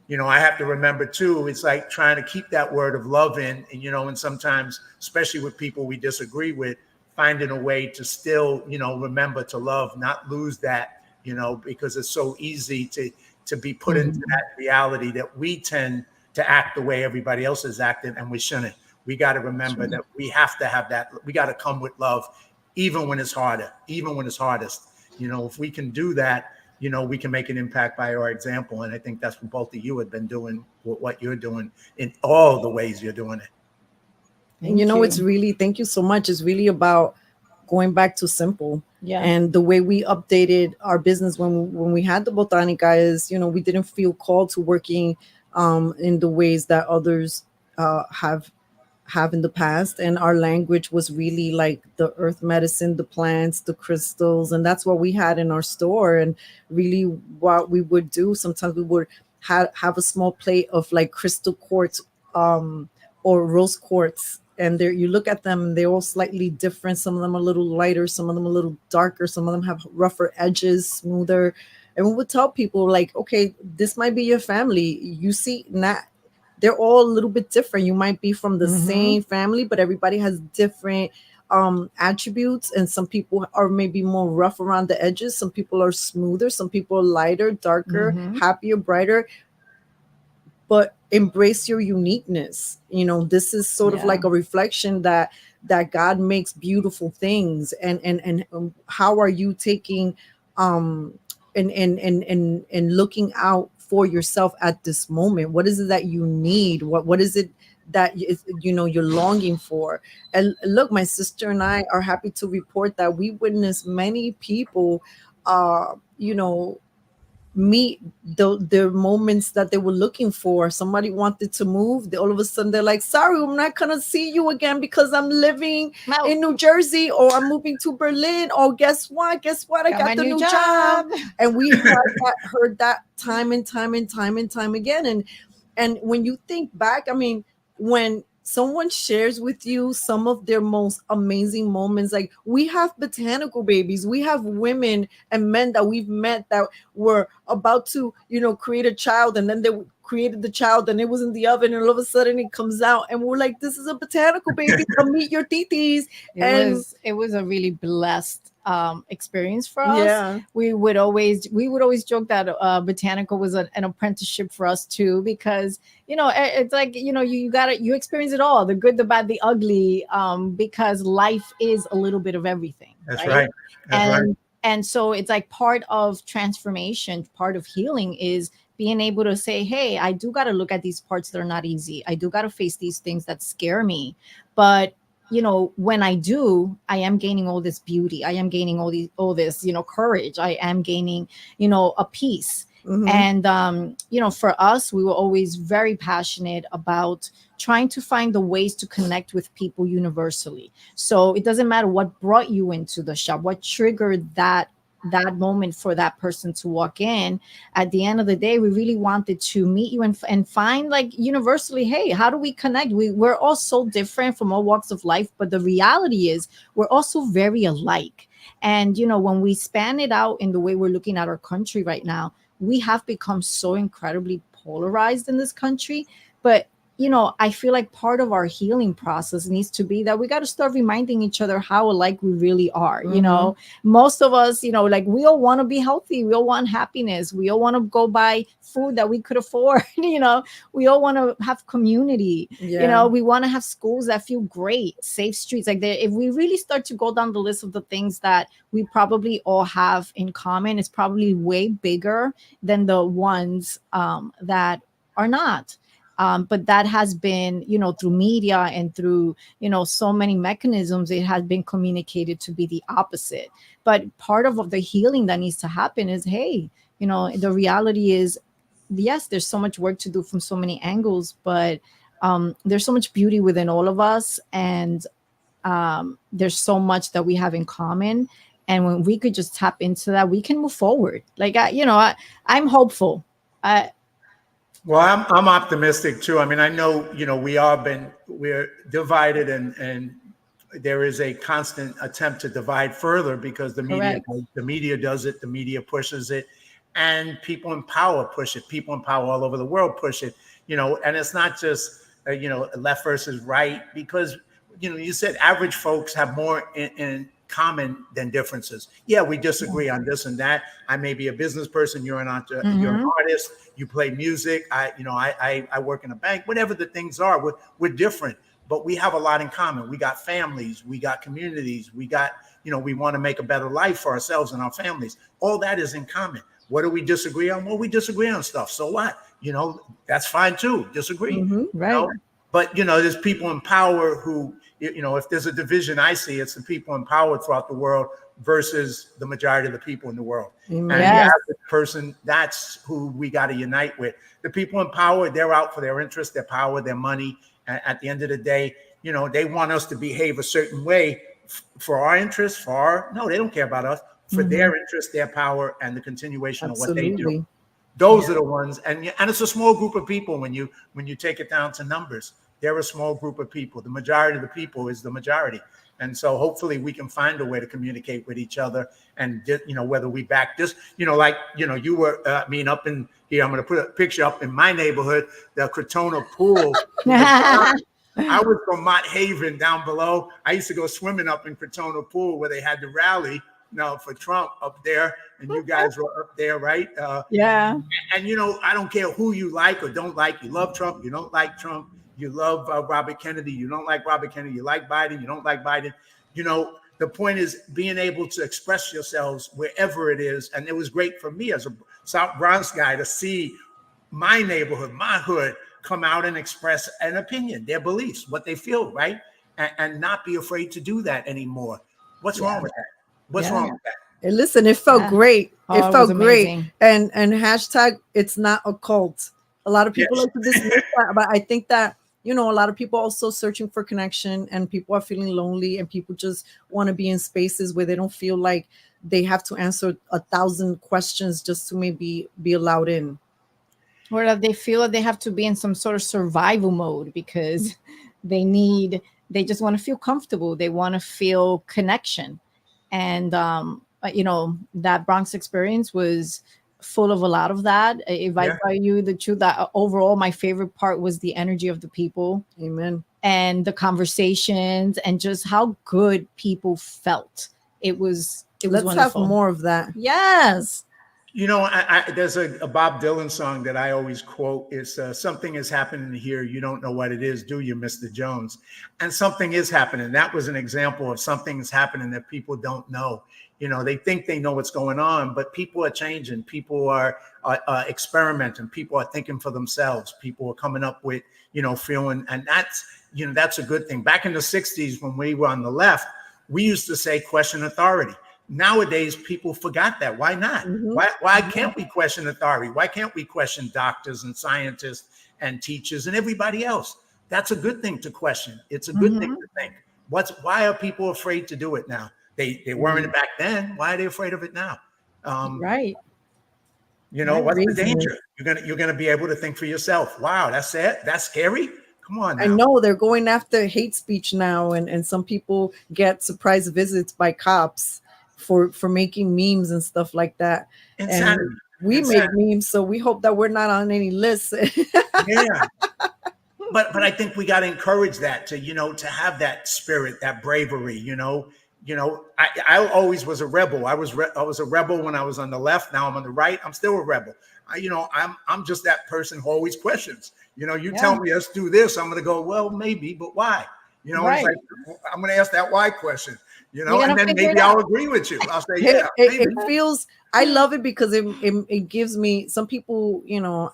I have to remember too, it's like trying to keep that word of love in, and sometimes, especially with people we disagree with, finding a way to still, remember to love, not lose that, because it's so easy to be put into that reality that we tend to act the way everybody else is acting, and we shouldn't. We got to remember that we have to have that. We got to come with love, even when it's harder, even when it's hardest. If we can do that, we can make an impact by our example. And I think that's what both of you have been doing, what you're doing in all the ways you're doing it. And it's really, thank you so much. It's really about going back to simple. Yeah. And the way we updated our business when we had the Botanica is, we didn't feel called to working in the ways that others have in the past, and our language was really like the earth medicine, the plants, the crystals, and that's what we had in our store. And really what we would do, sometimes we would have a small plate of like crystal quartz or rose quartz, and there you look at them, they're all slightly different. Some of them are a little lighter, some of them a little darker, some of them have rougher edges, smoother. And we would tell people like, okay, this might be your family. You see, not they're all a little bit different. You might be from the same family, but everybody has different attributes. And some people are maybe more rough around the edges. Some people are smoother. Some people are lighter, darker, happier, brighter. But embrace your uniqueness. This is sort of like a reflection that God makes beautiful things. And how are you taking and looking out for yourself at this moment? What is it that you need? What is it that you're longing for? And look, my sister and I are happy to report that we witnessed many people meet the moments that they were looking for. Somebody wanted to move, all of a sudden they're like, sorry, I'm not gonna see you again because I'm living in New Jersey, or I'm moving to Berlin, or guess what, I got the new job. And we heard that time and time again. And when you think back, I mean, when someone shares with you some of their most amazing moments. Like, we have botanical babies, we have women and men that we've met that were about to, create a child, and then they created the child and it was in the oven, and all of a sudden it comes out and we're like, this is a botanical baby, come meet your titis. It was a really blessed experience for us. Yeah. We would always joke that botanical was an apprenticeship for us too, because it's like, you experience it all, the good, the bad, the ugly, because life is a little bit of everything. That's right. And so it's like part of transformation, part of healing is being able to say, hey, I do got to look at these parts that are not easy. I do got to face these things that scare me. But, when I do, I am gaining all this beauty. I am gaining all this, courage. I am gaining, a peace. Mm-hmm. And, for us, we were always very passionate about trying to find the ways to connect with people universally. So it doesn't matter what brought you into the shop, what triggered that moment for that person to walk in. At the end of the day, we really wanted to meet you and find, like, universally, hey, how do we connect? We're all so different from all walks of life, but the reality is we're also very alike. And when we span it out in the way we're looking at our country right now, we have become so incredibly polarized in this country. But I feel like part of our healing process needs to be that we got to start reminding each other how alike we really are. Most of us, like, we all want to be healthy. We all want happiness. We all want to go buy food that we could afford. We all want to have community. Yeah. We want to have schools that feel great, safe streets. Like, if we really start to go down the list of the things that we probably all have in common, it's probably way bigger than the ones that are not. But that has been, through media and through, so many mechanisms, it has been communicated to be the opposite. But part of the healing that needs to happen is, hey, the reality is, yes, there's so much work to do from so many angles, but there's so much beauty within all of us. And there's so much that we have in common. And when we could just tap into that, we can move forward. Like, I'm hopeful. Well, I'm optimistic too. I mean, I know, we're divided, and there is a constant attempt to divide further because the media does it, the media pushes it, and people in power push it. People in power all over the world push it, and it's not just, left versus right, because, you said average folks have more in common than differences. Yeah, we disagree on this and that. I may be a business person, you're an you're an artist, you play music, I work in a bank, whatever the things are, we're different, but we have a lot in common. We got families, we got communities, we got, we want to make a better life for ourselves and our families. All that is in common. What do we disagree on? Well, we disagree on stuff. So what? That's fine too. Disagree. Right. But, there's people in power who, if there's a division I see, it's the people in power throughout the world versus the majority of the people in the world. Amen. And the average person, that's who we got to unite with. The people in power, they're out for their interest, their power, their money. And at the end of the day, they want us to behave a certain way for our interests, no, they don't care about us, for their interest, their power, and the continuation of what they do. Those are the ones, and it's a small group of people when you take it down to numbers. They're a small group of people. The majority of the people is the majority. And so hopefully we can find a way to communicate with each other, and, whether we back this, you were, up in here, I'm going to put a picture up in my neighborhood, the Crotona Pool. I was from Mott Haven down below. I used to go swimming up in Crotona Pool where they had the rally for Trump up there, and you guys were up there, right? Yeah. And, I don't care who you like or don't like. You love Trump, you don't like Trump. You love Robert Kennedy, you don't like Robert Kennedy. You like Biden, you don't like Biden. The point is being able to express yourselves wherever it is. And it was great for me as a South Bronx guy to see my neighborhood, my hood, come out and express an opinion, their beliefs, what they feel, right? And not be afraid to do that anymore. What's wrong with that? What's wrong with that? And listen, it felt great. It felt great. Amazing. And hashtag, it's not a cult. A lot of people like to dismiss that, but I think that, a lot of people also searching for connection, and people are feeling lonely, and people just want to be in spaces where they don't feel like they have to answer 1,000 questions just to maybe be allowed in. Or that they feel that they have to be in some sort of survival mode because They just want to feel comfortable. They want to feel connection. And, that Bronx experience was full of a lot of that. If I Yeah. tell you the truth, that overall, my favorite part was the energy of the people. Amen. And the conversations and just how good people felt. It was Let's wonderful. have more of that. Yes. There's a Bob Dylan song that I always quote. It's something is happening here. You don't know what it is, do you, Mr. Jones? And something is happening. That was an example of something is happening that people don't know. They think they know what's going on, but people are changing. People are experimenting. People are thinking for themselves. People are coming up with, feeling, and that's a good thing. Back in the 60s, when we were on the left, we used to say question authority. Nowadays, people forgot that. Why not? Mhm. Why can't we question authority? Why can't we question doctors and scientists and teachers and everybody else? That's a good thing to question. It's a good thing to think. Why are people afraid to do it now? They weren't back then. Why are they afraid of it now? Right. What's the Reason danger? You're gonna be able to think for yourself. Wow, that's it. That's scary. Come on now. I know they're going after hate speech now, and some people get surprise visits by cops for making memes and stuff like that. Insanity. And we make memes, so we hope that we're not on any lists. Yeah. But I think we got to encourage that to have that spirit, that bravery. I always was a rebel. I was a rebel when I was on the left. Now I'm on the right. I'm still a rebel. I'm just that person who always questions. Tell me let's do this, I'm going to go, well, maybe, but why? Right. It's like I'm going to ask that why question. gonna and then figure it maybe out. I'll agree with you. I'll say, yeah, it feels, I love it because it gives me, some people,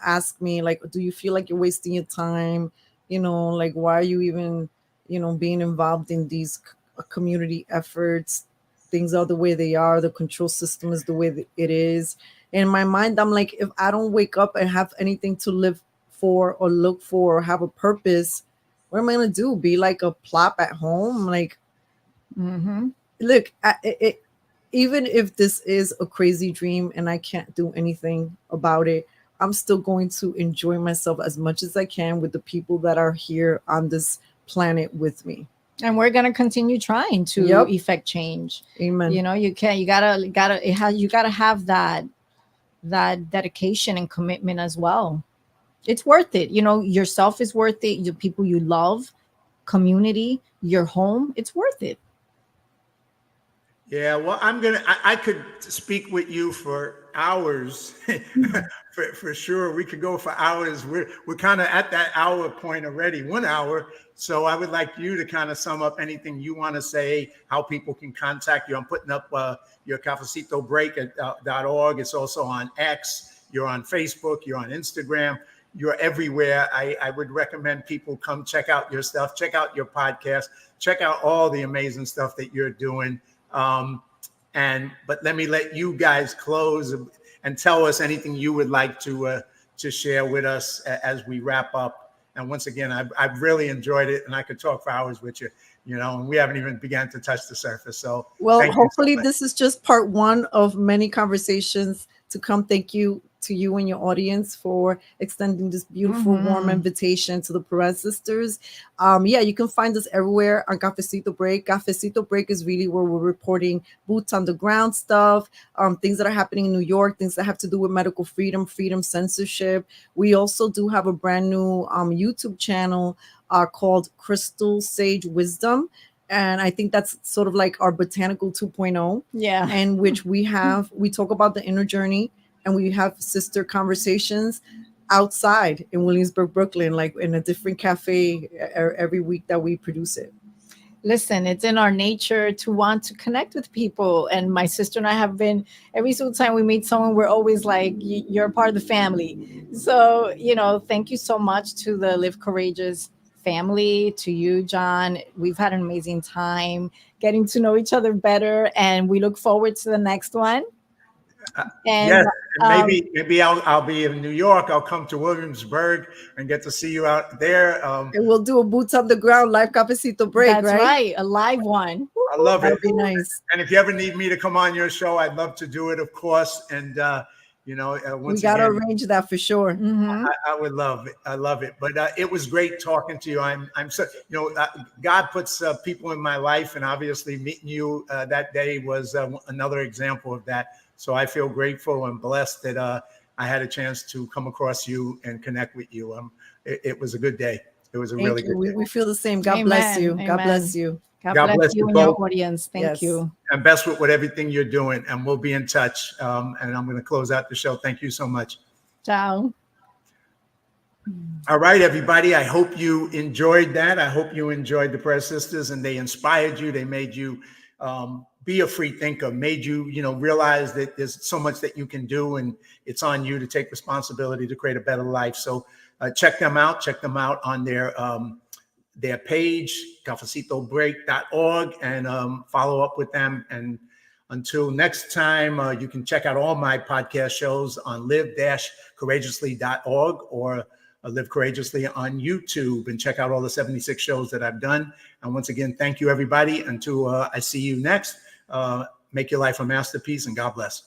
ask me like, do you feel like you're wasting your time? Like, why are you even, being involved in these community efforts? Things are the way they are. The control system is the way that it is. In my mind, I'm like, if I don't wake up and have anything to live for or look for or have a purpose, what am I going to do? Be like a plop at home? Like, look, even if this is a crazy dream and I can't do anything about it, I'm still going to enjoy myself as much as I can with the people that are here on this planet with me. And we're gonna continue trying to effect change. Amen. You gotta have that dedication and commitment as well. It's worth it. Yourself is worth it. The people you love, community, your home, it's worth it. Yeah, well, I could speak with you for hours. for sure. We could go for hours. We're kind of at that hour point already, 1 hour. So I would like you to kind of sum up anything you want to say, how people can contact you. I'm putting up your Cafecito Break at .org. It's also on X. You're on Facebook. You're on Instagram. You're everywhere. I would recommend people come check out your stuff, check out your podcast, check out all the amazing stuff that you're doing. But let me let you guys close and tell us anything you would like to share with us as we wrap up. And once again, I've really enjoyed it, and I could talk for hours with you, and we haven't even begun to touch the surface. So, well, hopefully this is just part one of many conversations to come. Thank you to you and your audience for extending this beautiful, warm invitation to the Perez Sisters. You can find us everywhere on Cafecito Break. Cafecito Break is really where we're reporting boots on the ground stuff, things that are happening in New York, things that have to do with medical freedom, censorship. We also do have a brand new YouTube channel called Crystal Sage Wisdom. And I think that's sort of like our botanical 2.0. Yeah. And which we talk about the inner journey, and we have sister conversations outside in Wlliamsburg, Brooklyn, like in a different cafe every week that we produce it. Listen, it's in our nature to want to connect with people. And my sister and I have been, every single time we meet someone, we're always like, you're part of the family. So, thank you so much to the Live Courageous family, to you, John. We've had an amazing time getting to know each other better, and we look forward to the next one. And maybe I'll be in New York. I'll come to Wlliamsburg and get to see you out there. And we'll do a boots on the ground live Cafecito Break. That's right, a live one. I love it. That'd be nice. And if you ever need me to come on your show, I'd love to do it, of course. And You know, We once got to again, arrange that for sure. Mhm. I would love it. I love it. But it was great talking to you. I'm so, you know, God puts people in my life, and obviously meeting you that day was another example of that. So I feel grateful and blessed that I had a chance to come across you and connect with you. It was a good day. It was a Thank really you. good day. We feel the same. God bless Amen. you. God bless Amen. you. God God bless bless you you and your both. audience. Thank Yes. you. And best with everything you're doing. And we'll be in touch. And I'm going to close out the show. Thank you so much. Ciao. All right, everybody. I hope you enjoyed that. I hope you enjoyed the Perez Sisters and they inspired you. They made you be a free thinker, made you, you know, realize that there's so much that you can do and it's on you to take responsibility to create a better life. So check them out. Check them out on their page, cafecitobreak.org, and follow up with them. And until next time, you can check out all my podcast shows on live-courageously.org or Live Courageously on YouTube, and check out all the 76 shows that I've done. And once again, thank you, everybody. Until I see you next, make your life a masterpiece, and God bless.